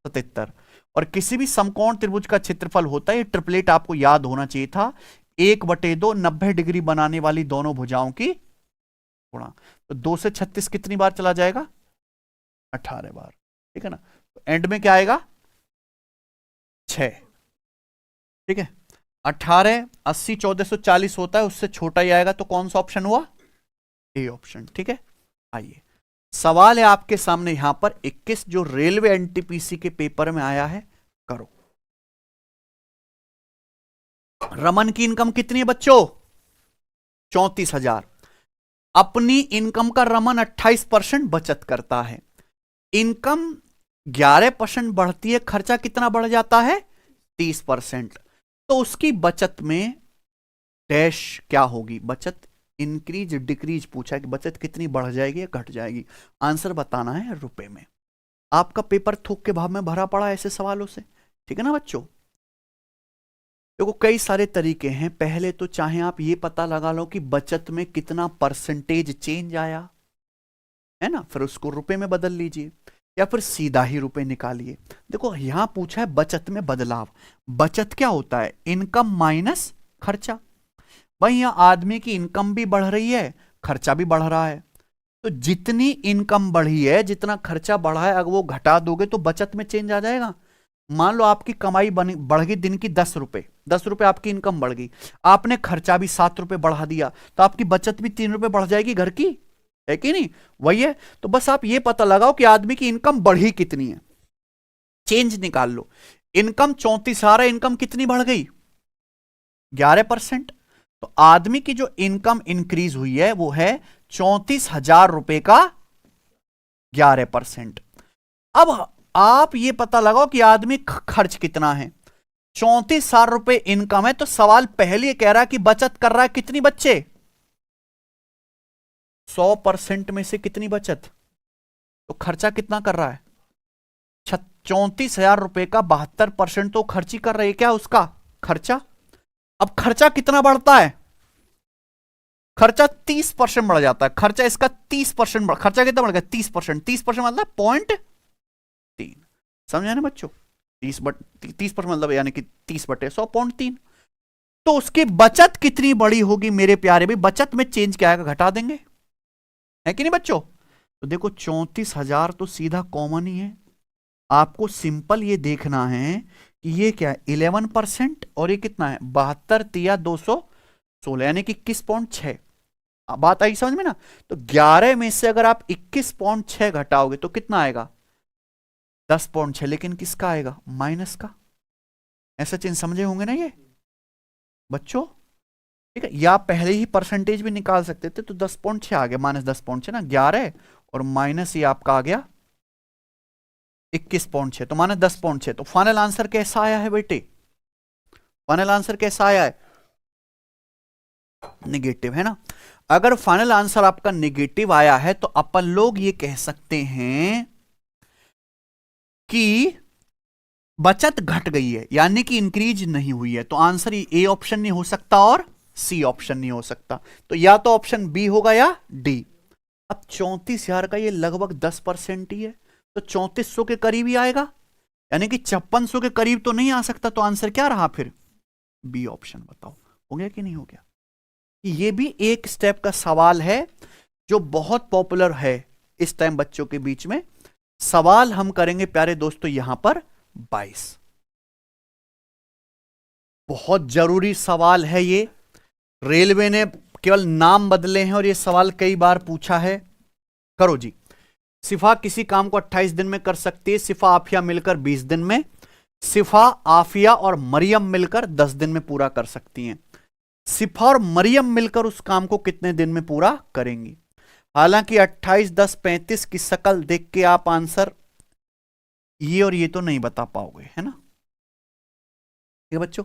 77। और किसी भी समकोण त्रिभुज का क्षेत्रफल होता है, ये ट्रिपलेट आपको याद होना चाहिए था, 1/2 90 डिग्री बनाने वाली दोनों भुजाओं की गुणा। तो 2 से 36 कितनी बार चला जाएगा, 18 बार, ठीक है ना। तो एंड में क्या आएगा, 6, ठीक है। 18, 80, 1440 होता है, उससे छोटा ही आएगा, तो कौन सा ऑप्शन हुआ, ए ऑप्शन, ठीक है। आइए, सवाल है आपके सामने यहां पर 21, जो रेलवे एनटीपीसी के पेपर में आया है, करो। रमन की इनकम कितनी है बच्चों, 34,000। अपनी इनकम का रमन 28% बचत करता है। इनकम 11% बढ़ती है, खर्चा कितना बढ़ जाता है, 30%। तो उसकी बचत में डैश क्या होगी, बचत इंक्रीज डिक्रीज पूछा है कि बचत कितनी बढ़ जाएगी या घट जाएगी, आंसर बताना है रुपए में। आपका पेपर थोक के भाव में भरा पड़ा है ऐसे सवालों से, ठीक है ना बच्चों। देखो कई सारे तरीके हैं, पहले तो चाहे आप ये पता लगा लो कि बचत में कितना परसेंटेज चेंज आया है ना, फिर उसको रुपए में बदल लीजिए, या फिर सीधा ही रुपए निकालिए। देखो यहां पूछा है बचत में बदलाव। बचत क्या होता है, इनकम माइनस खर्चा। भाई यहां आदमी की इनकम भी बढ़ रही है, खर्चा भी बढ़ रहा है, तो जितनी इनकम बढ़ी है, जितना खर्चा बढ़ा है, अगर वो घटा दोगे तो बचत में चेंज आ जाएगा। मान लो आपकी कमाई बढ़ गई दिन की 10 रुपए, 10 रुपए आपकी इनकम बढ़ गई, आपने खर्चा भी 7 रुपए बढ़ा दिया, तो आपकी बचत भी 3 रुपए बढ़ जाएगी घर की, है कि नहीं? वही है। तो बस आप ये पता लगाओ कि आदमी की इनकम बढ़ी कितनी है, चेंज निकाल लो। इनकम 34 है, इनकम कितनी बढ़ गई? 11%। तो आदमी की जो इनकम इंक्रीज हुई है वो है 34,000 रुपए का 11%। अब आप ये पता लगाओ कि आदमी खर्च कितना है। 34,000 रुपए इनकम है, तो सवाल पहले कह रहा है कि बचत कर रहा है कितनी बच्चे? 100% में से कितनी बचत? तो खर्चा कितना कर रहा है? 34,000 रुपए का 72% तो खर्च ही कर रही है क्या उसका खर्चा। अब खर्चा कितना बढ़ता है? खर्चा 30% बढ़ जाता है। खर्चा इसका 30% खर्चा कितना बढ़ गया? 30%। 30% मतलब 0.3। समझा ना बच्चों? 30% मतलब यानी कि 30/100.3। तो उसकी बचत कितनी बड़ी होगी मेरे प्यारे? भी बचत में चेंज क्या आएगा? घटा देंगे, है कि नहीं बच्चों? तो देखो 34,000 तो सीधा कॉमन ही है। आपको सिंपल ये देखना है कि ये क्या है? 11% और ये कितना है? 72 यानी कि 21.6। बात आई समझ में ना? तो 11 में से अगर आप 21.6 घटाओगे तो कितना आएगा? 10.6। लेकिन किसका आएगा? माइनस का। ऐसा चिन्ह समझे होंगे ना ये बच्चों? ठीक है, या पहले ही परसेंटेज भी निकाल सकते थे। तो 10.6 आ गया, -10.6 ना, 11 और माइनस ये आपका आ गया 21.6, तो -10.6। तो फाइनल आंसर कैसा आया है बेटे? फाइनल आंसर कैसा आया है? निगेटिव, है ना? अगर फाइनल आंसर आपका निगेटिव आया है तो अपन लोग ये कह सकते हैं कि बचत घट गई है, यानी कि इंक्रीज नहीं हुई है। तो आंसर ए ऑप्शन नहीं हो सकता और सी ऑप्शन नहीं हो सकता। तो या तो ऑप्शन बी होगा या डी। अब 34,000 का ये लगभग 10% ही है, तो 3400 के करीब ही आएगा, यानी कि 5600 के करीब तो नहीं आ सकता। तो आंसर क्या रहा फिर? B option. बताओ हो गया कि नहीं हो गया? ये भी एक स्टेप का सवाल है जो बहुत पॉपुलर है इस टाइम बच्चों के बीच में। सवाल हम करेंगे प्यारे दोस्तों यहां पर 22। बहुत जरूरी सवाल है ये। रेलवे ने केवल नाम बदले हैं और ये सवाल कई बार पूछा है। करो जी। सिफा किसी काम को 28 दिन में कर सकती है, सिफा आफिया मिलकर 20 दिन में, सिफा आफिया और मरियम मिलकर 10 दिन में पूरा कर सकती हैं। सिफा और मरियम मिलकर उस काम को कितने दिन में पूरा करेंगी? हालांकि 28, 10, 35 की शकल देख के आप आंसर ये और ये तो नहीं बता पाओगे, है ना? ठीक है बच्चों,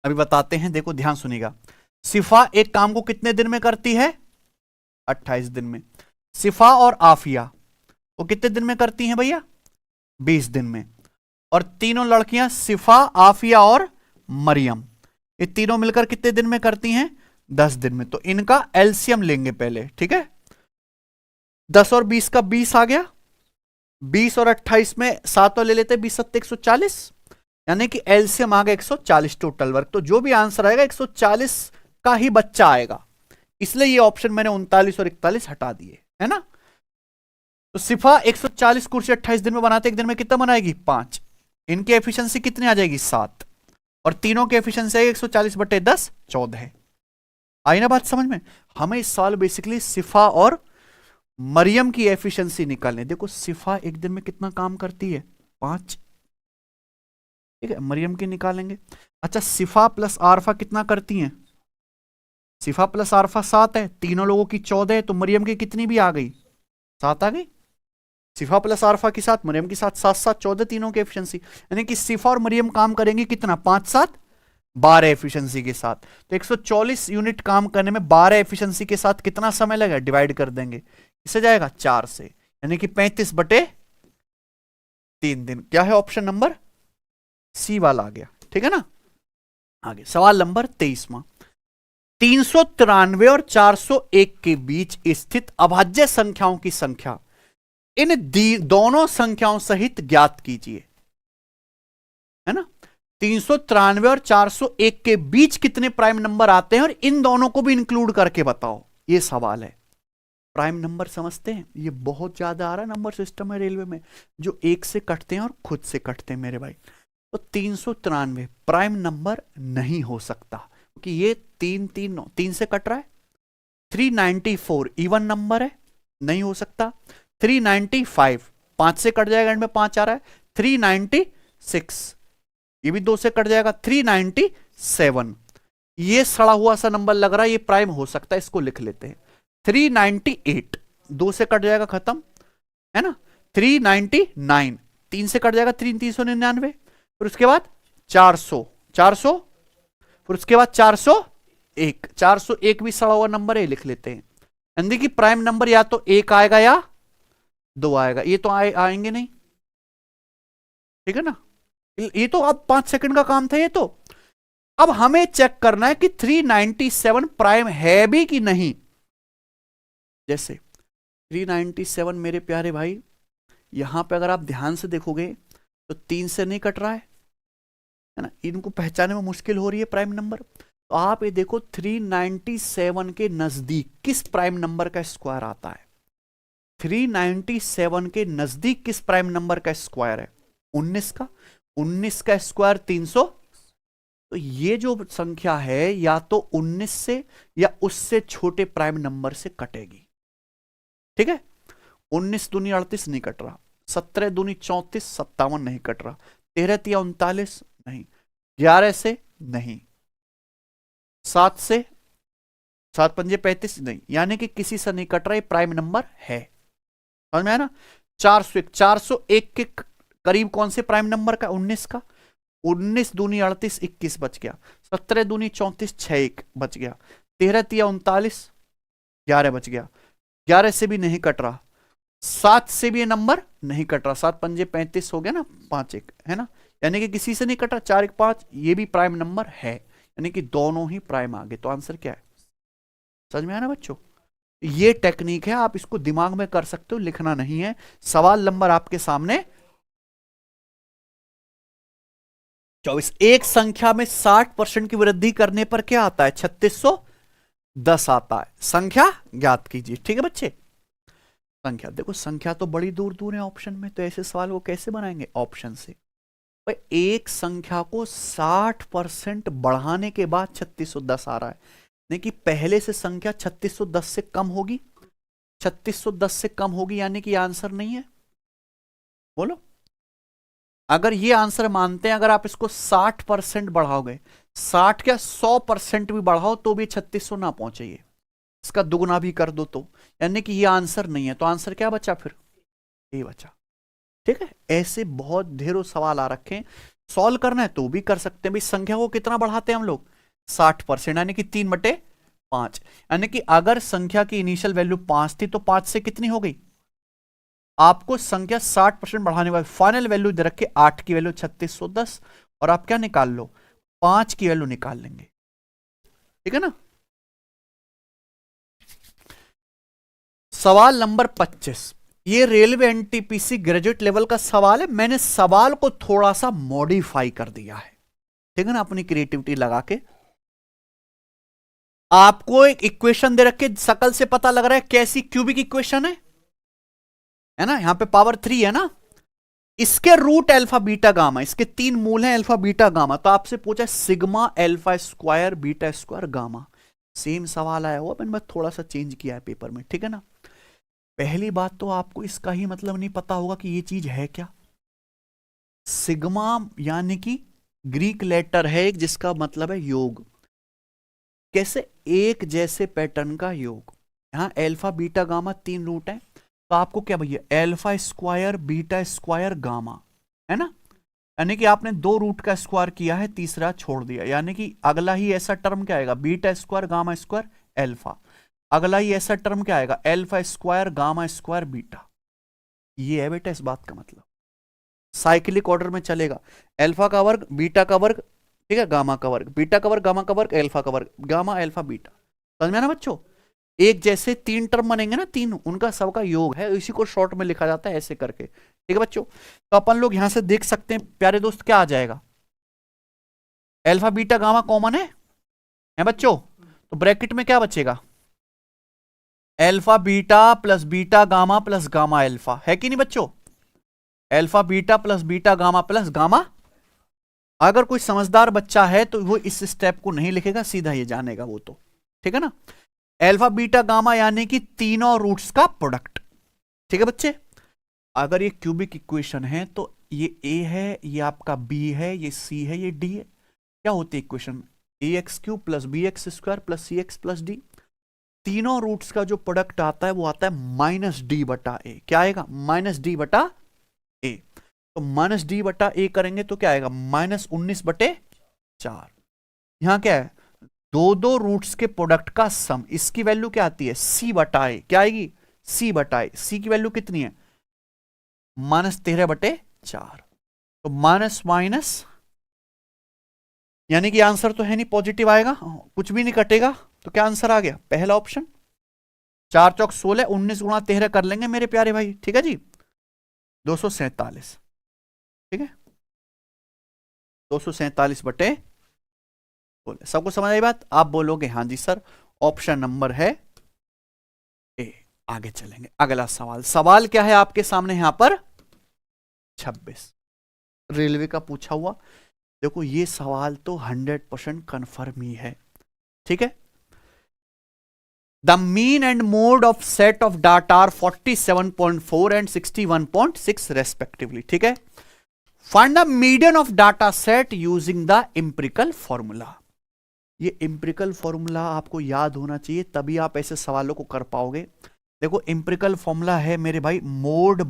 अभी बताते हैं। देखो ध्यान सुनिएगा। सिफा एक काम को कितने दिन में करती है? 28 दिन में। सिफा और आफिया वो कितने दिन में करती हैं भैया? 20 दिन में। और तीनों लड़कियां सिफा, आफिया और मरियम, ये तीनों मिलकर कितने दिन में करती हैं? 10 दिन में। तो इनका एलसीएम लेंगे पहले, ठीक है? 10 और 20 का 20 आ गया, 20 और 28 में 7 ले लेते, 20 7 140, यानी कि एलसीएम आ गया 140 टोटल वर्क। तो जो भी आंसर आएगा 140 का ही बच्चा आएगा, इसलिए ये ऑप्शन मैंने 39 और 41 हटा दिए, है ना? तो सिफा 140 कुर्सी 28 दिन में बनाते, एक दिन में कितना बनाएगी? 5। इनकी एफिशिएंसी कितनी आ जाएगी? 7। और तीनों की एफिशिएंसी आएगी 140/10 14। आई ना बात समझ में? हमें इस साल बेसिकली सिफा और मरियम की एफिशिएंसी निकालने। देखो सिफा एक दिन में कितना काम करती है? 5, ठीक है? मरियम की निकालेंगे। अच्छा, सिफा प्लस आरफा कितना करती हैं? सिफा प्लस आरफा 7 है, तीनों लोगों की 14 है, तो मरियम की कितनी भी आ गई? 7 आ गई। सिफा प्लस आरफा के साथ मरियम के साथ 7 7 14 तीनों की एफिशिएंसी, यानी कि सिफा और मरियम काम करेंगे कितना? 5 7 12 एफिशिएंसी के साथ। तो 140 यूनिट काम करने में 12 एफिशिएंसी के साथ कितना समय लगेगा? डिवाइड कर देंगे, इससे जाएगा 4 से, यानी कि 35/3 दिन। क्या है? ऑप्शन नंबर सी वाला आ गया, ठीक है ना? आगे सवाल नंबर 23वां। 393 और 401 के बीच स्थित अभाज्य संख्याओं की संख्या इन दोनों संख्याओं सहित ज्ञात कीजिए, है ना? 393 और 401 के बीच कितने प्राइम नंबर आते हैं और इन दोनों को भी इंक्लूड करके बताओ, ये सवाल है। प्राइम नंबर समझते हैं, ये बहुत ज्यादा आ रहा है नंबर सिस्टम है रेलवे में, जो एक से कटते हैं और खुद से कटते हैं मेरे भाई। तो 393 प्राइम नंबर नहीं हो सकता, क्योंकि ये 3 से कट रहा है। 394 इवन नंबर है, नहीं हो सकता। 395 5 से कट जाएगा, एंड में 5 आ रहा है। 396 ये भी 2 से कट जाएगा। 397 ये सड़ा हुआ सा नंबर लग रहा है, ये प्राइम हो सकता है, इसको लिख लेते हैं। 398 2 से कट जाएगा, खत्म है ना। 399 3 से कट जाएगा, 399। फिर उसके बाद 400 फिर उसके बाद 401 भी सड़ा हुआ नंबर है, लिख लेते हैं। यानी कि प्राइम नंबर या तो 1 आएगा या 2 आएगा, ये तो आएंगे नहीं, ठीक है ना। ये तो अब 5 सेकंड का काम था ये तो। अब हमें चेक करना है कि 397 प्राइम है भी कि नहीं। जैसे 397 मेरे प्यारे भाई, यहां पे अगर आप ध्यान से देखोगे तो 3 से नहीं कट रहा है ना, इनको पहचानने में मुश्किल हो रही है प्राइम नंबर। तो आप ये देखो 397 के नजदीक किस प्राइम नंबर का स्क्वायर आता है। 397 के नजदीक किस प्राइम नंबर का स्क्वायर है? 19 का। 19 का स्क्वायर 300। तो ये जो संख्या है या तो 19 से या उससे छोटे प्राइम नंबर से कटेगी, ठीक है। 19 दूनी 38 नहीं कट रहा, 17 दूनी 34 57 नहीं कट रहा, 13 तिया 39 नहीं, 11 से नहीं, 7 से 7 पंजे 35 नहीं, यानी कि किसी से नहीं कट रहा, ये प्राइम नंबर है। समझ में आया ना। 401 के करीब कौन से प्राइम नंबर का? 19 का। 19 दूनी 38 21 बच गया, 17 दूनी 34 6 1 बच गया, 13 तिया 39 11 बच गया, 11 से भी नहीं कट रहा, 7 से भी ये नंबर नहीं कट रहा, 7 पंजे 35 हो गया ना, 5 1 है ना, यानी कि किसी से नहीं कट रहा। 4 1 5 ये भी प्राइम नंबर है, यानी कि दोनों ही प्राइम आ गए। तो आंसर क्या है? समझ में आया ना बच्चों। ये टेक्निक है, आप इसको दिमाग में कर सकते हो, लिखना नहीं है। सवाल नंबर आपके सामने 24। एक संख्या में 60% की वृद्धि करने पर क्या आता है? 3610 आता है। संख्या ज्ञात कीजिए, ठीक है बच्चे। संख्या देखो, संख्या तो बड़ी दूर दूर है ऑप्शन में, तो ऐसे सवाल को कैसे बनाएंगे ऑप्शन से? भाई एक संख्या को 60% बढ़ाने के बाद 3610 आ रहा है, नहीं कि पहले से संख्या 3610 से कम होगी, 3610 से कम होगी, यानी कि आंसर नहीं है। बोलो, अगर ये आंसर मानते हैं, अगर आप इसको 60% बढ़ाओगे, 60 क्या 100% भी बढ़ाओ तो भी 3600 ना पहुंचे, इसका दुगुना भी कर दो तो, यानी कि ये आंसर नहीं है। तो आंसर क्या बचा फिर? ये बचा, ठीक है। ऐसे बहुत ढेरों सवाल आ रखे हैं, सॉल्व करना है तो भी कर सकते हैं। भाई संख्या को कितना बढ़ाते हैं हम लोग? 60%, यानी कि 3/5, यानी कि अगर संख्या की इनिशियल वैल्यू 5 थी तो 5 से कितनी हो गई? आपको संख्या 60% बढ़ाने वाली फाइनल वैल्यू दे रखे 8 की वैल्यू 3610, और आप क्या निकाल लो? 5 की वैल्यू निकाल लेंगे, ठीक है ना। सवाल नंबर 25, ये रेलवे एनटीपीसी ग्रेजुएट लेवल का सवाल है। मैंने सवाल को थोड़ा सा मॉडिफाई कर दिया है, ठीक है ना, अपनी क्रिएटिविटी लगा के। आपको एक इक्वेशन दे रखे, शकल से पता लग रहा है कैसी क्यूबिक इक्वेशन है ना। यहां पे पावर 3 है ना, इसके रूट अल्फा बीटा गामा, इसके 3 मूल हैं अल्फा बीटा गामा। तो आपसे पूछा sigma alpha square beta square gamma, same सवाल आया हुआ, मैंने बस थोड़ा सा चेंज किया है पेपर में, ठीक है ना। पहली बात तो आपको इसका ही मतलब नहीं पता होगा कि ये चीज है क्या। सिग्मा यानी कि ग्रीक लेटर है एक, जिसका मतलब है योग। कैसे? एक जैसे पैटर्न का योग। यहां अल्फा बीटा गामा 3 रूट है, तो आपको क्या भैया, alpha square beta square gamma, है ना। यानी कि आपने 2 रूट का स्क्वायर किया है, तीसरा छोड़ दिया, यानी कि अगला ही ऐसा टर्म क्या आएगा? Beta square gamma square alpha. अगला ही ऐसा टर्म क्या आएगा? Alpha square gamma square beta. ये है बेटा इस बात का मतलब, साइक्लिक ऑर्डर में चलेगा। अल्फा का वर्ग बीटा का वर्ग, ठीक है, गामा का वर्ग, बीटा का वर्ग गामा का वर्ग, अल्फा का वर्ग, गामा अल्फा बीटा। समझ में ना बच्चों, एक जैसे 3 टर्म बनेंगे ना, 3 उनका सबका योग है, इसी को शॉर्ट में लिखा जाता है ऐसे करके, ठीक है बच्चों। तो अपन लोग यहां से देख सकते हैं प्यारे दोस्त, क्या आ जाएगा? अल्फा बीटा गामा कॉमन है बच्चों, तो ब्रैकेट में क्या बचेगा? Alpha beta plus beta gamma plus gamma alpha, है कि नहीं बच्चों? Alpha beta plus beta gamma plus gamma. अगर कोई समझदार बच्चा है तो वो इस स्टेप को नहीं लिखेगा, सीधा ये जानेगा वो तो, ठीक है ना। अल्फा बीटा गामा यानी कि तीनों रूट्स का प्रोडक्ट, ठीक है बच्चे। अगर ये क्यूबिक इक्वेशन है तो ये ए है, ये आपका बी है, ये सी है, ये डी है। क्या होती है equation? A x cube plus b x square plus c x plus d. तीनों रूट्स का जो प्रोडक्ट आता है वो आता है माइनस डी बटा ए। क्या आएगा? माइनस डी बटा ए। तो माइनस डी बटा ए करेंगे तो क्या आएगा? माइनस 19/4। यहां क्या है? दो दो रूट्स के प्रोडक्ट का सम, इसकी वैल्यू क्या आती है? सी बटा ए। क्या आएगी? सी बटा ए। सी की वैल्यू कितनी है? -13/4। तो माइनस माइनस यानी कि आंसर तो है नहीं, पॉजिटिव आएगा, कुछ भी नहीं कटेगा। तो क्या आंसर आ गया? पहला ऑप्शन। 4 चौक 16, 19 गुणा 13 कर लेंगे मेरे प्यारे भाई, ठीक है जी। 247, ठीक है, 247/16। सबको समझ आई बात? आप बोलोगे हाँ जी सर, ऑप्शन नंबर है ए। आगे चलेंगे, अगला सवाल। सवाल क्या है आपके सामने यहां पर? 26 रेलवे का पूछा हुआ। देखो ये सवाल तो 100% कन्फर्म ही है, ठीक है। The mean and mode of set of data are 47.4 and 61.6 respectively, ठीक है। Find the median of data set using the empirical formula. ये एम्पिरिकल फॉर्मूला आपको याद होना चाहिए, तभी आप ऐसे सवालों को कर पाओगे। देखो एम्पिरिकल फॉर्मूला है मेरे भाई, मोड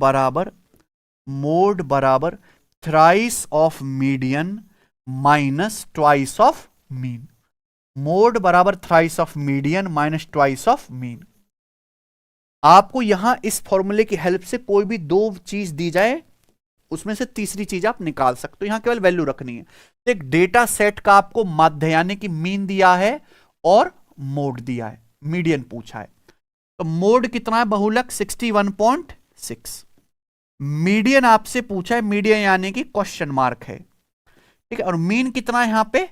बराबर thrice of median minus twice of mean. Mode बराबर thrice of median minus twice of mean. आपको यहां इस फॉर्मूले की हेल्प से कोई भी दो चीज दी जाए, उसमें से तीसरी चीज आप निकाल सकते हो। यहां केवल वैल्यू रखनी है। एक डेटा सेट का आपको माध्य यानी कि मीन दिया है और मोड दिया है, मीडियन पूछा है। तो मोड कितना है बहुलक? 61.6। मीडियन आपसे पूछा है, मीडियन यानी कि क्वेश्चन मार्क है, ठीक है। और मीन कितना है यहां पे?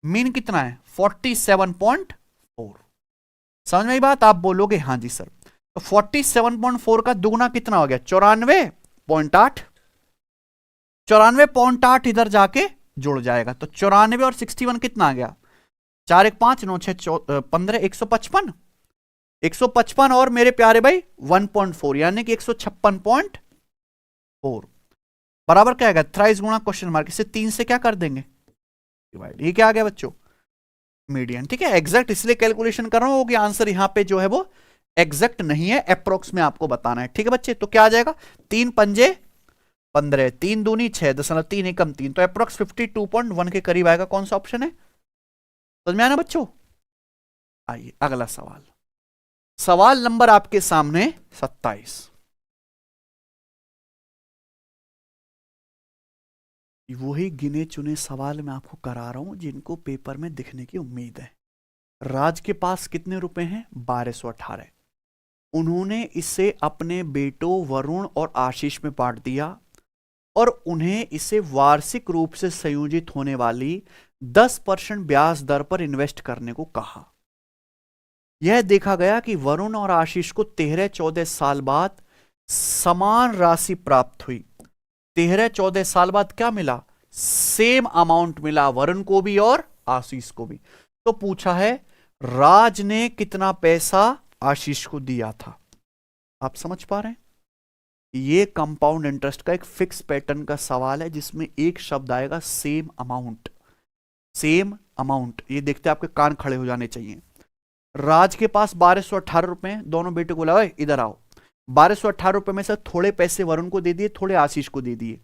मीन कितना है? 47.4। समझ में आई बात? आप बोलोगे हाँ जी सर। तो 47.4 का दुगना कितना हो गया? 94.8। 94.8 इधर जाके जुड़ जाएगा, तो 94 और 61 कितना आ गया? 4 1 5 9 6 15 155। 155 और मेरे प्यारे भाई 1.4 यानी कि 156.4 बराबर क्या आएगा? थ्राइस गुणा क्वेश्चन मार्क, इसे 3 से क्या कर देंगे? डिवाइड। ये क्या आ गया बच्चों? मीडियन, ठीक है। एग्जैक्ट इसलिए कैलकुलेशन कर रहा हूं कि आंसर यहां पे जो है वो एग्जैक्ट नहीं है, अप्रोक्स में आपको बताना है, ठीक है बच्चे। तो क्या आ जाएगा? 3 पंजे 15, 3 दूनी 6, 0.3 एकम 3, तो अप्रोक्स 52.1 के करीब आएगा। कौन सा ऑप्शन है? समझ में आना बच्चों? आइए अगला सवाल। सवाल नंबर आपके सामने 27। वही गिने चुने सवाल मैं आपको करा रहा हूं जिनको पेपर में दिखने की उम्मीद है। राज के पास कितने रुपए हैं? 1218। उन्होंने इसे अपने बेटों वरुण और आशीष में बांट दिया और उन्हें इसे वार्षिक रूप से संयोजित होने वाली 10% ब्याज दर पर इन्वेस्ट करने को कहा। यह देखा गया कि वरुण और आशीष को 13-14 साल बाद समान राशि प्राप्त हुई। 13-14 साल बाद क्या मिला? सेम अमाउंट मिला, वरुण को भी और आशीष को भी। तो पूछा है राज ने कितना पैसा आशीष को दिया था। आप समझ पा रहे हैं? ये कंपाउंड इंटरेस्ट का एक फिक्स पैटर्न का सवाल है जिसमें एक शब्द आएगा सेम अमाउंट। सेम अमाउंट, ये देखते आपके कान खड़े हो जाने चाहिए। राज के पास 1218 रुपए, दोनों बेटे को बोला इधर आओ। 1218 रुपए में से थोड़े पैसे वरुण को दे दिए, थोड़े आशीष को दे दिए।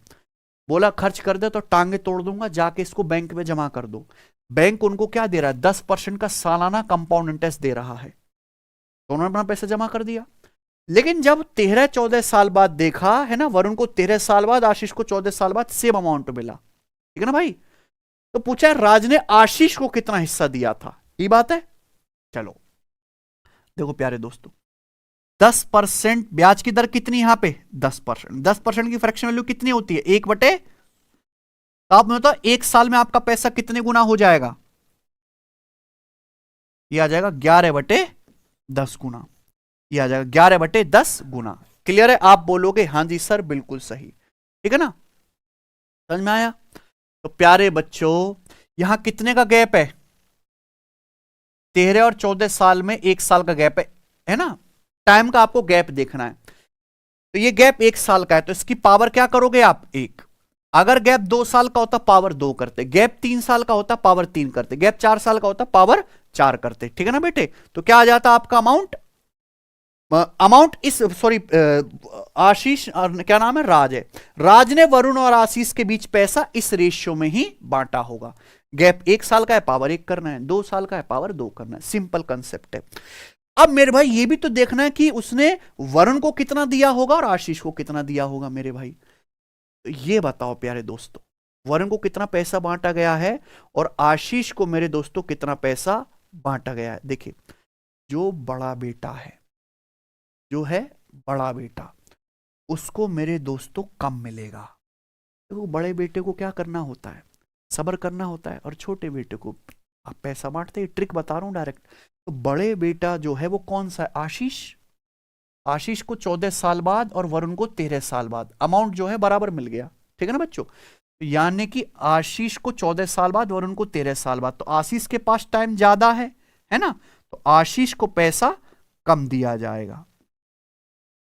बोला खर्च कर दे तो टांगे तोड़ दूंगा, जाके इसको बैंक में जमा कर दो। बैंक उनको क्या दे रहा है? 10% का सालाना कंपाउंड इंटरेस्ट दे रहा है। तो उन्होंने अपना पैसा जमा कर दिया। लेकिन जब 13-14 साल बाद देखा है ना, वरुण को 13 साल बाद, आशीष को 14 साल बाद सेम अमाउंट मिला, ठीक है ना भाई। तो पूछा राज ने आशीष को कितना हिस्सा दिया था। ये बात है। चलो देखो प्यारे दोस्तों, 10% ब्याज की दर कितनी यहां पे? 10%। 10% की फ्रैक्शन वैल्यू कितनी होती है? 1/, तो आप बताओ एक साल में आपका पैसा कितने गुना हो जाएगा? ये आ जाएगा 11/10 गुना। ये आ जाएगा 11/10 गुना। क्लियर है? आप बोलोगे हाँ जी सर बिल्कुल सही, ठीक है ना, समझ में आया? तो प्यारे बच्चों यहां कितने का गैप है? 13 और 14 साल में 1 साल का गैप है ना, टाइम का आपको गैप देखना है। तो ये गैप 1 साल का है, तो इसकी पावर क्या करोगे आप? 1। अगर गैप 2 साल का होता पावर 2 करते, गैप 3 साल का होता पावर 3 करते, गैप 4 साल का होता पावर 4 करते, ठीक है ना बेटे? तो क्या आ जाता आपका अमाउंट? अमाउंट इस सॉरी आशीष और क्या नाम है, राज है, राज ने वरुण और आशीष के बीच पैसा इस रेशियो में ही बांटा होगा। गैप 1 साल का है, पावर 1 करना है, 2 साल का है, पावर 2 करना है, सिंपल कंसेप्ट है। अब मेरे भाई ये भी तो देखना है कि उसने वरुण को कितना दिया होगा और आशीष को कितना दिया होगा मेरे भाई। तो ये बताओ प्यारे दोस्तों, वरुण को कितना पैसा बांटा गया है और आशीष को मेरे दोस्तों कितना पैसा बांटा गया है। देखिए जो बड़ा बेटा है, जो है बड़ा बेटा, उसको मेरे दोस्तों कम मिलेगा। तो बड़े बेटे को क्या करना होता है? सब्र करना होता है, और छोटे बेटे को आप पैसा बांटते, ट्रिक बता रहा हूं डायरेक्ट। तो बड़े बेटा जो है वो कौन सा है? आशीष। आशीष को 14 साल बाद और वरुण को 13 साल बाद अमाउंट जो है बराबर मिल गया, ठीक है ना बच्चों? तो यानी कि आशीष को 14 साल बाद, वरुण को 13 साल बाद, तो आशीष के पास टाइम ज्यादा है ना, तो आशीष को पैसा कम दिया जाएगा।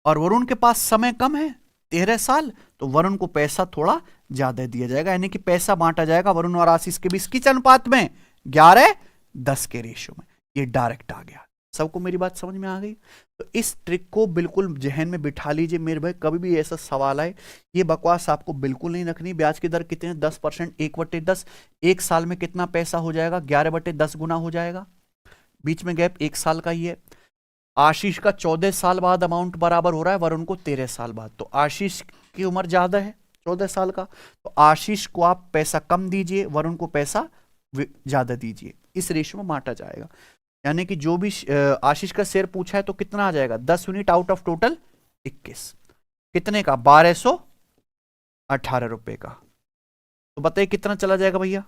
और वरुण के पास समय कम है 13 साल, तो वरुण को पैसा थोड़ा ज्यादा दिया जाएगा, यानी कि पैसा बांटा जाएगा वरुण और आशीष के बीच किस अनुपात में? 11:10 के रेशियो में। ये डायरेक्ट आ गया। सबको मेरी बात समझ में आ गई? तो इस ट्रिक को बिल्कुल जहन में बिठा लीजिए मेरे भाई, कभी भी ऐसा सवाल आए ये बकवास आपको बिल्कुल नहीं रखनी। ब्याज की दर कितने? 10%, 1/10, 1 साल में कितना पैसा हो जाएगा? 11/10 गुना हो जाएगा। बीच में गैप 1 साल का ही है। आशीष का 14 साल बाद अमाउंट बराबर हो रहा है वरुण को 13 साल बाद, तो आशीष की उम्र ज्यादा है 14 साल का, तो आशीष को आप पैसा कम दीजिए, वरुण को पैसा ज्यादा दीजिए, इस रेशियो में बांटा जाएगा। यानी कि जो भी आशीष का शेयर पूछा है तो कितना आ जाएगा? 10 यूनिट आउट ऑफ टोटल 21, कितने का? 1218 रुपए का। तो बताइए कितना चला जाएगा भैया?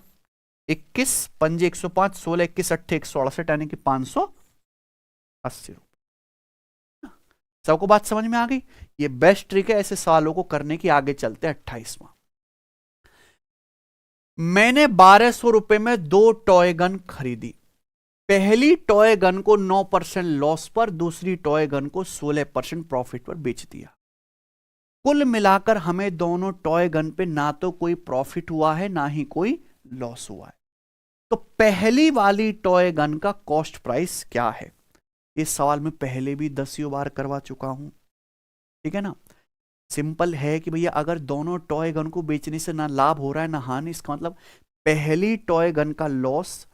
21 पंजे 105, 16 21 8 168, यानी कि 580 रुपए। सबको बात समझ में आ गई? ये बेस्ट ट्रिक है ऐसे सवालों को करने की। आगे चलते हैं 28वां। मैंने 1200 रुपए में 2 टॉय गन खरीदी। पहली टॉय गन को 9% लॉस पर, दूसरी टॉय गन को 16% प्रॉफिट पर बेच दिया। कुल मिलाकर हमें दोनों टॉय गन पे ना तो कोई प्रॉफिट हुआ है ना ही कोई लॉस हुआ है। तो पहली वाली टॉय गन का कॉस्ट प्राइस क्या है? इस सवाल में पहले भी 10 बार करवा चुका हूं, ठीक है ना। सिंपल है कि भैया अगर दोनों टॉय गन को बेचने से ना लाभ हो रहा है ना हानि, इसका मतलब पहली टॉय गन का लॉस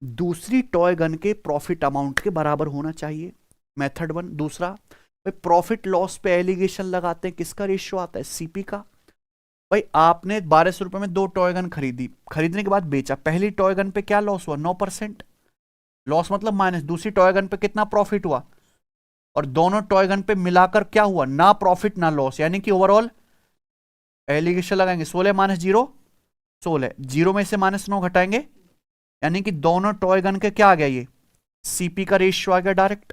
दूसरी टॉय गन के प्रॉफिट अमाउंट के बराबर होना चाहिए, मेथड 1। दूसरा, प्रॉफिट लॉस पे एलिगेशन लगाते हैं, किसका रेशियो आता है? सीपी का। भाई आपने 1200 रुपए में 2 टॉय गन खरीदी, खरीदने के बाद बेचा, पहली टॉय गन पे क्या लॉस हुआ? 9% लॉस, मतलब माइनस। दूसरी टॉय गन पे कितना प्रॉफिट हुआ? और दोनों टॉय गन पे मिलाकर क्या हुआ? ना प्रॉफिट ना लॉस, यानी कि ओवरऑल एलिगेशन लगाएंगे 16 माइनस 0 16, 0 में से -9 घटाएंगे, यानी कि दोनों टॉय गन के क्या आ गया? ये सीपी का रेशियो आ गया डायरेक्ट।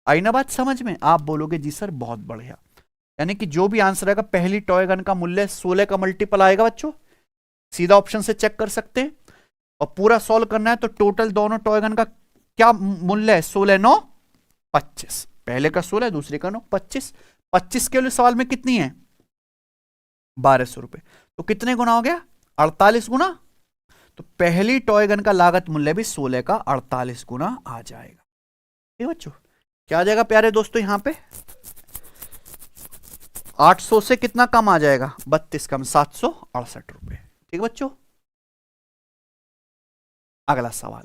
आई ना बात समझ में? आप बोलोगे जी सर बहुत बढ़िया। यानी कि जो भी आंसर आएगा पहली टॉय गन का मूल्य 16 का मल्टीपल आएगा बच्चों, सीधा ऑप्शन से चेक कर सकते हैं। और पूरा सॉल्व करना है तो टोटल दोनों टॉय गन का क्या मूल्य है? 16 9 25, पहले का 16 दूसरे का 9 25। 25 के लिए सवाल में कितनी है? 1200 रुपए, तो कितने गुना हो गया? 48 गुना। तो पहली टॉय गन का लागत मूल्य भी 16 का 48 गुना आ जाएगा। ठीक है बच्चों, क्या आ जाएगा प्यारे दोस्तों? यहां पे 800 से कितना कम आ जाएगा? 32 कम 768 रुपए। ठीक है बच्चों, अगला सवाल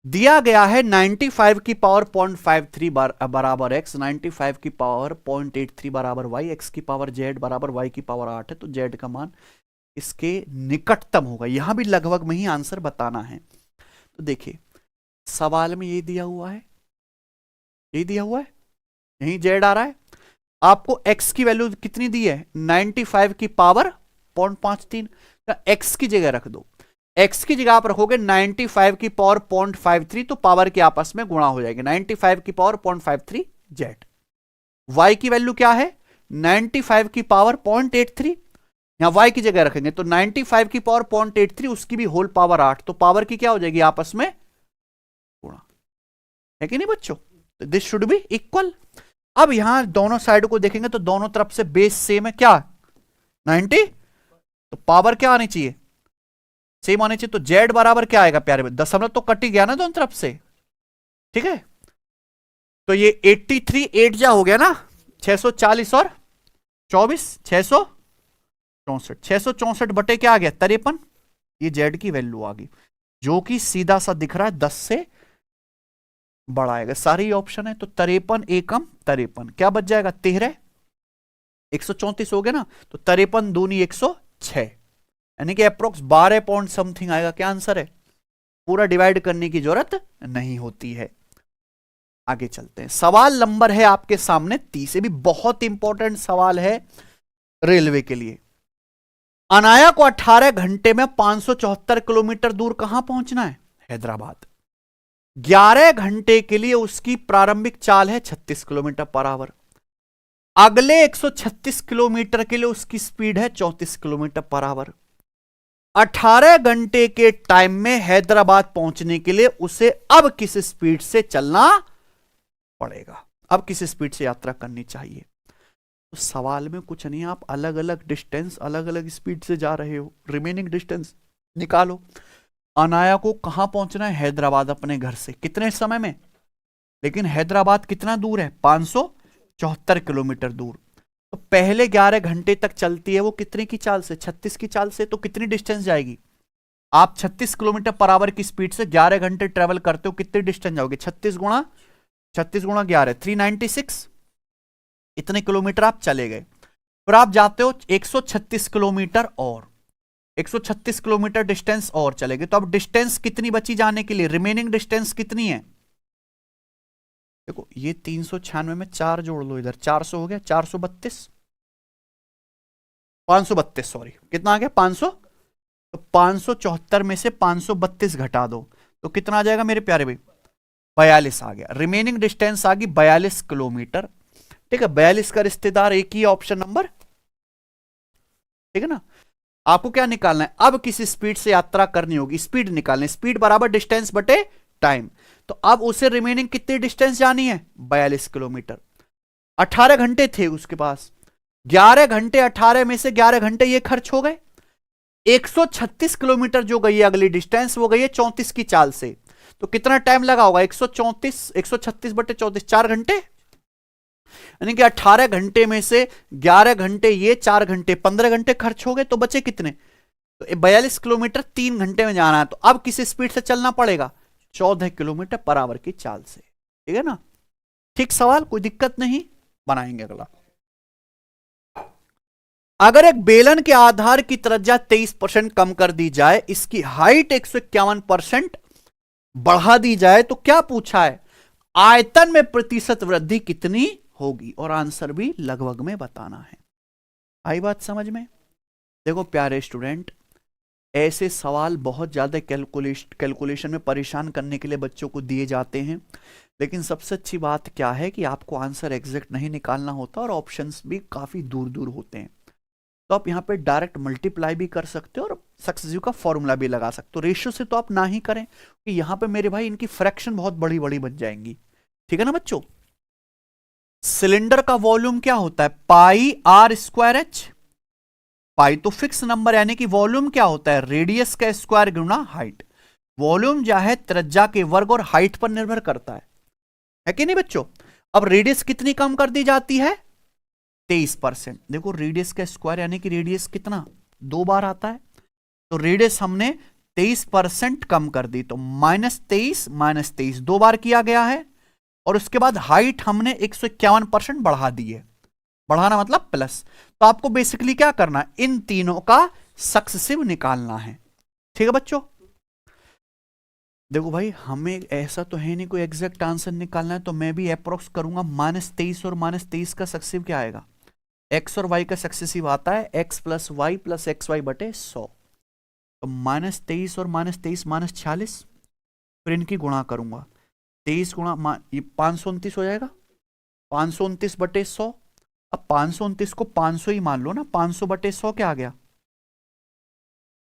दिया गया है 95 की पावर 0.53 बराबर x, 95 की पावर 0.83 बराबर y, x की पावर z बराबर y की पावर 8 है, तो z का मान इसके निकटतम होगा। यहां भी लगभग में ही आंसर बताना है। तो देखिए सवाल में ये दिया हुआ है, ये दिया हुआ है, यही z आ रहा है। आपको x की वैल्यू कितनी दी है? 95 की पावर 0.53, x की जगह रख दो। x की जगह आप रखोगे 95 की पावर 0.53, तो पावर के आपस में गुणा हो जाएगी। 95 की पावर 0.53 जेड। y की वैल्यू क्या है 95 की पावर 0.83, यहां y की जगह रखेंगे तो 95 की पावर 0.83, उसकी भी होल पावर 8, तो पावर की क्या हो जाएगी आपस में गुणा, है कि नहीं बच्चों? तो दिस शुड बी इक्वल। अब यहां दोनों साइड को देखेंगे तो दोनों तरफ से बेस सेम है, क्या 90, तो पावर क्या आनी चाहिए सेम आनी चाहिए, तो z बराबर क्या आएगा प्यारे, दशमलव तो कट ही गया ना दोनों तरफ से, ठीक है। तो ये 83 8 जा हो गया ना, 640 और 24 664 बटे क्या आ गया 53, ये जेड की वैल्यू आ गई, जो कि सीधा सा दिख रहा है 10 से बड़ा आएगा, सारे ही ऑप्शन है। तो 53 एकम 53 क्या बच जाएगा 13, 134 हो गया ना, तो 53 दूनी 106, यानी कि अप्रोक्स 12 पॉइंट समथिंग आएगा। क्या आंसर है? पूरा डिवाइड करने की जरूरत नहीं होती है। आगे चलते हैं, सवाल नंबर है आपके सामने 30, भी बहुत इंपॉर्टेंट सवाल है रेलवे के लिए। अनाया को 18 घंटे में 574 किलोमीटर दूर कहां पहुंचना है? हैदराबाद। 11 घंटे के लिए उसकी प्रारंभिक चाल है 36 किलोमीटर पर आवर। अगले 136 किलोमीटर के लिए उसकी स्पीड है 34 किलोमीटर पर आवर। 18 घंटे के टाइम में हैदराबाद पहुंचने के लिए उसे अब किस स्पीड से चलना पड़ेगा, अब किस स्पीड से यात्रा करनी चाहिए? तो सवाल में कुछ नहीं, आप अलग अलग डिस्टेंस अलग अलग स्पीड से जा रहे हो, रिमेनिंग डिस्टेंस निकालो। अनाया को कहां पहुंचना है? हैदराबाद, अपने घर से कितने समय में, लेकिन हैदराबाद कितना दूर है 574 किलोमीटर दूर। तो पहले 11 घंटे तक चलती है वो कितने की चाल से 36 की चाल से, तो कितनी डिस्टेंस जाएगी? आप 36 किलोमीटर पर आवर की स्पीड से 11 घंटे ट्रेवल करते हो, कितनी डिस्टेंस जाओगे? 36 गुणा 11 396, इतने किलोमीटर आप चले गए। फिर आप जाते हो 136 किलोमीटर और 136 किलोमीटर डिस्टेंस और चले गए, तो अब डिस्टेंस कितनी बची जाने के लिए, रिमेनिंग डिस्टेंस कितनी है? देखो ये 396 में 4 जोड़ लो इधर, 400 हो गया, 432 532 सॉरी, कितना आ गया 500, तो 574 में से 532 घटा दो तो कितना आ जाएगा मेरे प्यारे भाई 42 आ गया। रिमेनिंग डिस्टेंस आ गई 42 किलोमीटर, ठीक है। 42 का रिश्तेदार एक ही ऑप्शन नंबर, ठीक है ना। आपको क्या निकालना है? अब किस स्पीड से यात्रा करनी होगी, स्पीड निकालनी, स्पीड बराबर डिस्टेंस बटे टाइम। तो अब उसे रिमेनिंग कितनी डिस्टेंस जानी है 42 किलोमीटर। 18 घंटे थे उसके पास, 11 घंटे 18 में से 11 घंटे ये खर्च हो गए, 136 किलोमीटर जो गई है अगली डिस्टेंस वो गई है 34 की चाल से, तो कितना टाइम लगा होगा 136 बटे 34 4 घंटे, यानी कि 18 घंटे में से 11 घंटे ये 4 घंटे 15 घंटे खर्च हो गए, तो बचे कितने? तो 42 किलोमीटर 3 घंटे में जाना है, तो अब किस स्पीड से चलना पड़ेगा 14 किलोमीटर पर आवर की चाल से, ठीक है ना। ठीक सवाल, कोई दिक्कत नहीं, बनाएंगे अगला। अगर एक बेलन के आधार की त्रिज्या 23% कम कर दी जाए, इसकी हाइट 151% बढ़ा दी जाए, तो क्या पूछा है? आयतन में प्रतिशत वृद्धि कितनी होगी, और आंसर भी लगभग में बताना है। आई बात समझ में? देखो प्यारे स्टूडेंट, ऐसे सवाल बहुत ज्यादा कैलकुलेशन में परेशान करने के लिए बच्चों को दिए जाते हैं, लेकिन सबसे अच्छी बात क्या है कि आपको आंसर एग्जैक्ट नहीं निकालना होता और ऑप्शंस भी काफी दूर दूर होते हैं। तो आप यहाँ पे डायरेक्ट मल्टीप्लाई भी कर सकते हो और सक्सेसिव का फॉर्मूला भी लगा सकते हो। रेशियो से तो आप ना ही करें, कि यहाँ पे मेरे भाई इनकी फ्रैक्शन बहुत बड़ी बड़ी बन जाएंगी, ठीक है ना बच्चों। सिलेंडर का वॉल्यूम क्या होता है पाई आर स्क्वायर एच, पाई तो फिक्स नंबर, यानी कि वॉल्यूम क्या होता है रेडियस का स्क्वायर गुना हाइट। वॉल्यूम जो है त्रिज्या के वर्ग और हाइट पर निर्भर करता है कि नहीं बच्चों। अब रेडियस कितनी कम कर दी जाती है 23%। देखो रेडियस का स्क्वायर यानी कि रेडियस कितना 2 बार आता है, तो रेडियस हमने 23% कम कर दी, तो -23 2 बार किया गया है, और उसके बाद हाइट हमने 151% बढ़ा दी है, बढ़ाना मतलब प्लस। तो आपको बेसिकली क्या करना है, इन तीनों का सक्सेसिव निकालना है, ठीक है बच्चों। देखो भाई हमें ऐसा तो है नहीं कोई एग्जैक्ट आंसर निकालना है, तो मैं भी अप्रोक्स करूंगा। -23 और -23 का सक्सेसिव क्या आएगा, x और y का सक्सेसिव आता है x + y + xy बटे 100, तो -23 और -23 -46, फिर इनकी गुणा करूंगा 23 गुणा ये 529 हो जाएगा, 529/100। अब 529 को 500 ही मान लो ना, 500/100 क्या आ गया,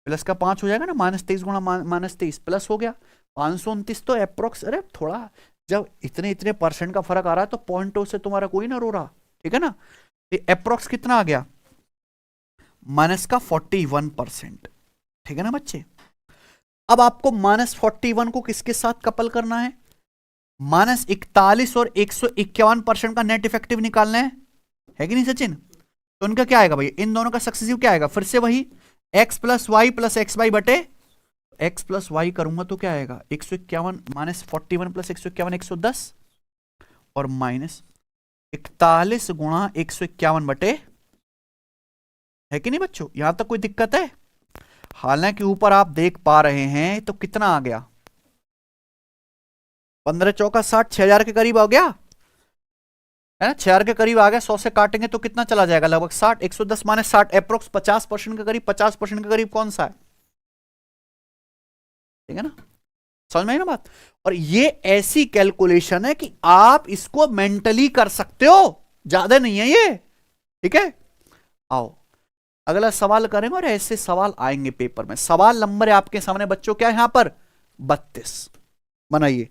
प्लस का 5 हो जाएगा ना, -23 गुणा -23 प्लस हो गया 529। तो अप्रोक्स, अरे थोड़ा जब इतने इतने परसेंट का फर्क आ रहा है तो पॉइंटों से तुम्हारा कोई ना रो रहा, ठीक है ना। अप्रोक्स कितना आ गया, माइनस का 41%, ठीक है ना बच्चे। अब आपको -41 को किसके साथ कपल करना है, -41 और 151% का नेट इफेक्टिव निकालना है कि नहीं सचिन। तो उनका क्या आएगा भाई, इन दोनों का सक्सेसिव क्या आएगा, फिर से वही x plus y plus x y बटे x प्लस वाई करूंगा तो क्या आएगा, 151 -41 प्लस 151 110 और -41 गुणा 151 बटे, है कि नहीं बच्चों, यहां तक कोई दिक्कत है। हालांकि ऊपर आप देख पा रहे हैं तो कितना आ गया, 15 चौका 60, 6000 के करीब आ गया है ना, 6000 के करीब आ गया। 100 से काटेंगे तो कितना चला जाएगा, लगभग 60, 110 माइनस 60 अप्रोक्स 50% के करीब, 50% के करीब कौन सा है, ठीक है ना, समझ में आई ना बात। और ये ऐसी कैलकुलेशन है कि आप इसको मेंटली कर सकते हो, ज्यादा नहीं है ये, ठीक है। आओ अगला सवाल करेंगे, और ऐसे सवाल आएंगे पेपर में। सवाल नंबर है आपके सामने बच्चों, क्या है यहां पर, 32 बनाइए।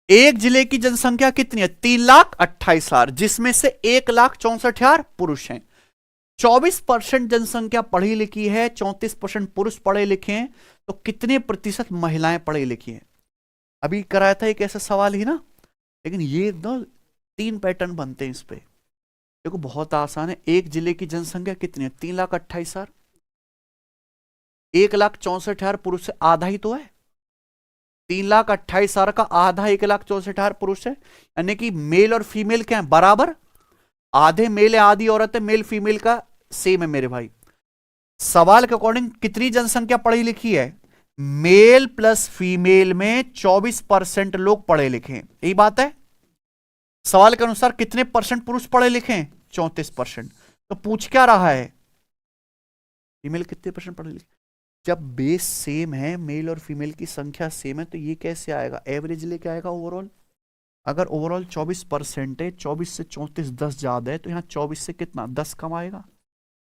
एक जिले की जनसंख्या कितनी है, 3,28,000, जिसमें से 1,64,000 पुरुष हैं। 24% जनसंख्या पढ़ी लिखी है, 34% पुरुष पढ़े लिखे हैं, तो कितने प्रतिशत महिलाएं पढ़ी लिखी हैं। अभी कराया था एक ऐसा सवाल ही ना, लेकिन ये दो 3 पैटर्न बनते हैं इस पे। देखो बहुत आसान है, एक जिले की जनसंख्या कितनी है, 3,28,000, 1,64,000 पुरुष है, आधा ही तो है, 3,28,000 का आधा 1,64,000 पुरुष है, यानी कि मेल और फीमेल क्या है, बराबर, आधे मेल है आधी औरत है, मेल फीमेल का सेम है मेरे भाई। सवाल के अकॉर्डिंग कितनी जनसंख्या पढ़ी लिखी है, मेल प्लस फीमेल में 24% लोग पढ़े लिखे हैं, यही बात है। सवाल के अनुसार कितने परसेंट पुरुष पढ़े लिखे हैं, 34%। तो पूछ क्या रहा है, फीमेल कितने परसेंट पढ़े लिखे। जब बेस सेम है, मेल और फीमेल की संख्या सेम है, तो ये कैसे आएगा, एवरेज लेके आएगा ओवरऑल। अगर ओवरऑल 24% है, 24 से 34 10 ज्यादा है, तो यहाँ 24 से कितना 10 कम आएगा,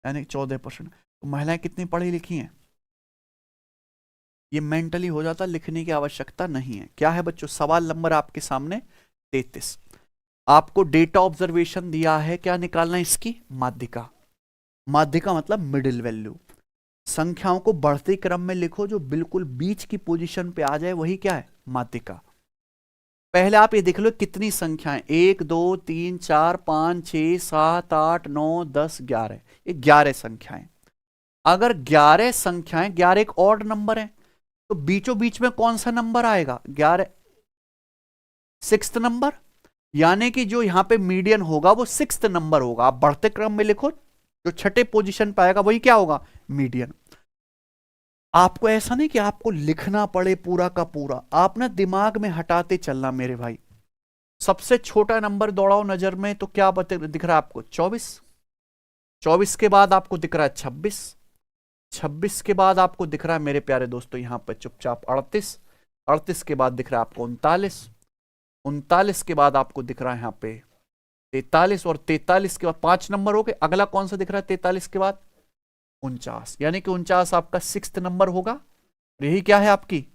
यानी 14%। तो महिलाएं कितनी पढ़ी लिखी हैं, ये मेंटली हो जाता, लिखने की आवश्यकता नहीं है। क्या है बच्चों, सवाल नंबर आपके सामने 33। आपको डेटा ऑब्जर्वेशन दिया है, क्या निकालना है इसकी, माध्यिका। माध्यिका मतलब मिडिल वैल्यू। संख्याओं को बढ़ते क्रम में लिखो, जो बिल्कुल बीच की पोजीशन पे आ जाए वही क्या है, माध्यिका। पहले आप ये देख लो कितनी संख्याएं, 1 2 3 4 5 6 7 8 9 10 11, ये 11 संख्याएं। अगर 11 संख्याएं, 11 एक ऑड नंबर है, तो बीचों बीच में कौन सा नंबर आएगा, 11 सिक्स्थ नंबर, यानी कि जो यहां पे मीडियन होगा वो सिक्स्थ नंबर होगा। आप बढ़ते क्रम में लिखो, जो छठे पोजीशन पे आएगा वही क्या होगा, मीडियन। आपको ऐसा नहीं कि आपको लिखना पड़े पूरा का पूरा, आप ना दिमाग में हटाते चलना मेरे भाई। सबसे छोटा नंबर दौड़ाओ नजर में, तो क्या दिख रहा है आपको, 24। 24 के बाद आपको दिख रहा है 26। 26 के बाद आपको दिख रहा है मेरे प्यारे दोस्तों यहां पर चुपचाप 38। 38 के बाद दिख रहा है आपको 39। 39 के बाद आपको दिख रहा है यहां पे 43, और 43 के बाद 5 नंबर हो गए। अगला कौन सा दिख रहा है 43 के बाद, 49, यानी कि 49 आपका सिक्स्थ नंबर होगा। यही क्या है आपकी,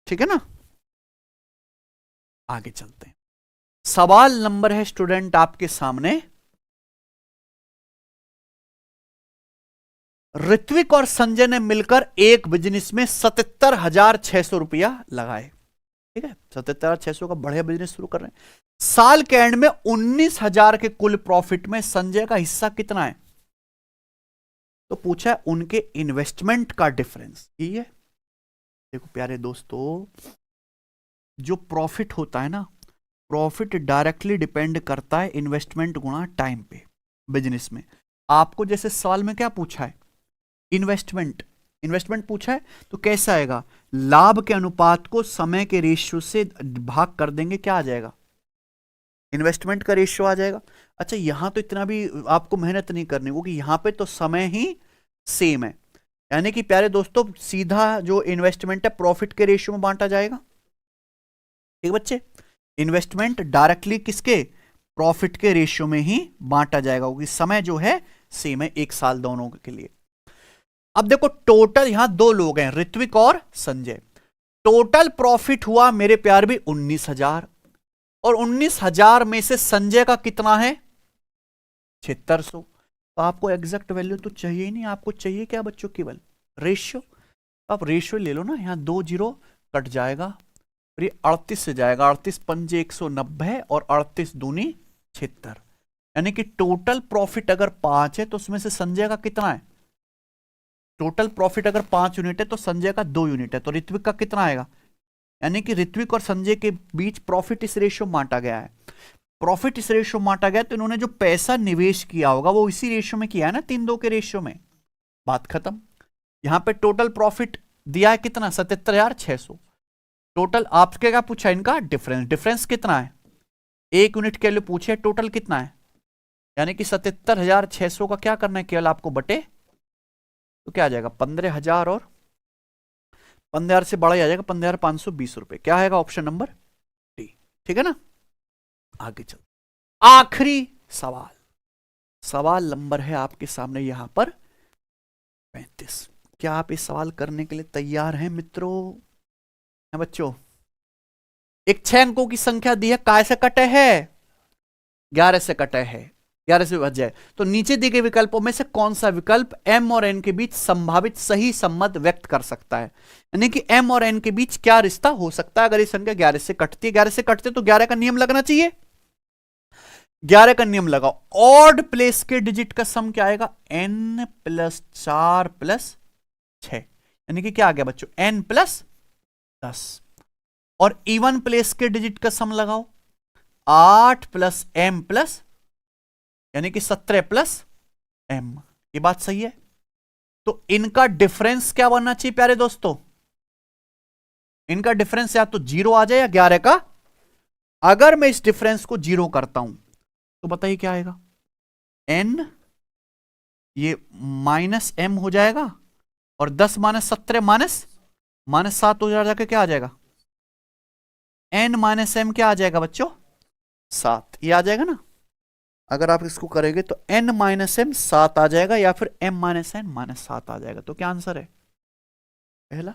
ठीक है ना। आगे चलते हैं, सवाल नंबर है स्टूडेंट आपके सामने, ऋत्विक और संजय ने मिलकर एक बिजनेस में 77,600 रुपया लगाए, ठीक है, 77,600 का बढ़िया बिजनेस शुरू कर रहे हैं। साल के एंड में 19,000 के कुल प्रॉफिट में संजय का हिस्सा कितना है। तो पूछा है उनके इन्वेस्टमेंट का डिफरेंस, ये है। देखो प्यारे दोस्तों, जो प्रॉफिट होता है ना, प्रॉफिट डायरेक्टली डिपेंड करता है इन्वेस्टमेंट गुणा टाइम पे बिजनेस में। आपको जैसे सवाल में क्या पूछा है, इन्वेस्टमेंट, इन्वेस्टमेंट पूछा है, तो कैसा आएगा, लाभ के अनुपात को समय के रेशियो से भाग कर देंगे, क्या आ जाएगा, इन्वेस्टमेंट का रेशियो आ जाएगा। अच्छा यहां तो इतना भी आपको मेहनत नहीं करनी, क्योंकि यहां पे तो समय ही सेम है, यानी कि प्यारे दोस्तों सीधा जो इन्वेस्टमेंट है प्रॉफिट के रेशियो में बांटा जाएगा। ठीक बच्चे, इन्वेस्टमेंट डायरेक्टली किसके, प्रॉफिट के रेशियो में ही बांटा जाएगा, क्योंकि समय जो है सेम है, 1 साल दोनों के लिए। अब देखो टोटल यहां 2 लोग हैं, ऋत्विक और संजय। टोटल प्रॉफिट हुआ मेरे प्यार भी 19,000, और 19,000 में से संजय का कितना है, 7600। तो आपको एग्जैक्ट वैल्यू तो चाहिए ही नहीं, आपको चाहिए क्या बच्चों, केवल रेशियो। आप रेशियो ले लो ना, यहां 2 जीरो कट जाएगा, फिर 38 से जाएगा, 38 पंजे 190 और 38 दूनी 76, यानी कि टोटल प्रॉफिट अगर 5 है तो उसमें से संजय का कितना है, टोटल प्रॉफिट अगर 5 यूनिट है तो संजय का 2 यूनिट है, तो ऋत्विक का कितना आएगा, यानी कि ऋत्विक और संजय के बीच प्रॉफिट इस रेशियो बांटा गया है। प्रॉफिट इस रेशियो बांटा गया तो इन्होंने जो पैसा निवेश किया होगा वो इसी रेशियो में किया है ना, 3-2 के रेशियो में, बात खत्म। यहां पे टोटल प्रॉफिट दिया है कितना, 77,600। टोटल आपके क्या पूछा, इनका डिफरेंस, डिफरेंस कितना है, 1 यूनिट के लिए पूछे, टोटल कितना है, यानी कि 77,600 का क्या करना है, केवल आपको बटे, तो क्या आ जाएगा 15,000 और 15,000 से बड़ा ही आ जाएगा 15,520 रुपए। क्या आएगा, ऑप्शन नंबर डी, ठीक है ना। आगे चल, आखिरी सवाल, सवाल नंबर है आपके सामने यहां पर 35। क्या आप इस सवाल करने के लिए तैयार हैं मित्रों, है बच्चों। एक 6 अंकों की संख्या दी है, काय से कटे है, 11 से कटे है, 11 से बच जाए, तो नीचे दिए गए विकल्पों में से कौन सा विकल्प m और n के बीच संभावित सही संबंध व्यक्त कर सकता है, यानी कि m और n के बीच क्या रिश्ता हो सकता है अगर ये संख्या 11 से कटती है। 11 से कटते तो 11 का नियम लगना चाहिए, 11 का नियम लगाओ, ऑड प्लेस के डिजिट का सम क्या आएगा, n + 4 + 6, यानी कि क्या आ गया बच्चों, n + 10, और इवन प्लेस के डिजिट का सम लगाओ, 8 + m+, यानी कि 17 + m। ये बात सही है, तो इनका डिफरेंस क्या बनना चाहिए प्यारे दोस्तों, इनका डिफरेंस या तो 0 आ जाए या 11 का। अगर मैं इस डिफरेंस को 0 करता हूं तो बताइए क्या आएगा, n ये -m हो जाएगा, और 10 - 17 -7 हो जाएगा, क्या आ जाएगा, n - m क्या आ जाएगा बच्चों, 7, ये आ जाएगा ना। अगर आप इसको करेंगे तो n - m 7 आ जाएगा, या फिर m - n -7 आ जाएगा, तो क्या आंसर है पहला।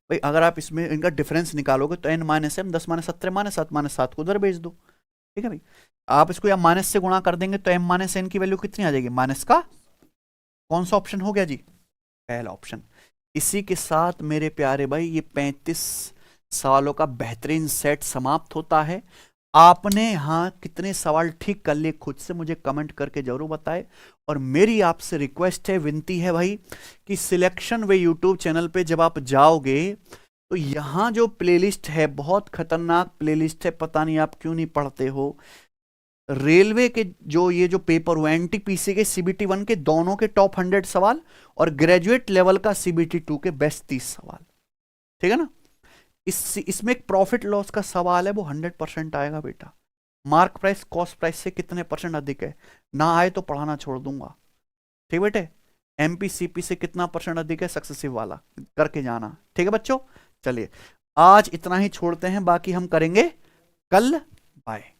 भाई अगर आप इसमें इनका डिफरेंस निकालोगे तो n - m 10 - 17 -7 -7 को उधर भेज दो, ठीक है भाई। आप इसको या माइनस से गुणा कर देंगे तो m - n की वैल्यू कितनी आ जाएगी, माइनस का, कौन सा ऑप्शन हो गया जी, पहला ऑप्शन। इसी के साथ मेरे प्यारे भाई ये 35 सवालों का बेहतरीन सेट समाप्त होता है। आपने यहां कितने सवाल ठीक कर लिए खुद से मुझे कमेंट करके जरूर बताएं, और मेरी आपसे रिक्वेस्ट है, विनती है भाई, कि सिलेक्शन वे यूट्यूब चैनल पे जब आप जाओगे तो यहां जो प्लेलिस्ट है बहुत खतरनाक प्लेलिस्ट है, पता नहीं आप क्यों नहीं पढ़ते हो। रेलवे के ये जो पेपर हुआ एनटीपीसी के सीबीटी 1 के दोनों के टॉप 100 सवाल, और ग्रेजुएट लेवल का सीबीटी 2 के बेस्ट 30 सवाल, ठीक है ना। इसमें एक प्रॉफिट लॉस का सवाल है, वो 100% आएगा बेटा। मार्क प्राइस कॉस्ट प्राइस से कितने % अधिक है, ना आए तो पढ़ाना छोड़ दूंगा, ठीक बेटे। एमपी सीपी से कितना % अधिक है, सक्सेसिव वाला करके जाना, ठीक है बच्चों। चलिए आज इतना ही छोड़ते हैं, बाकी हम करेंगे कल। बाय।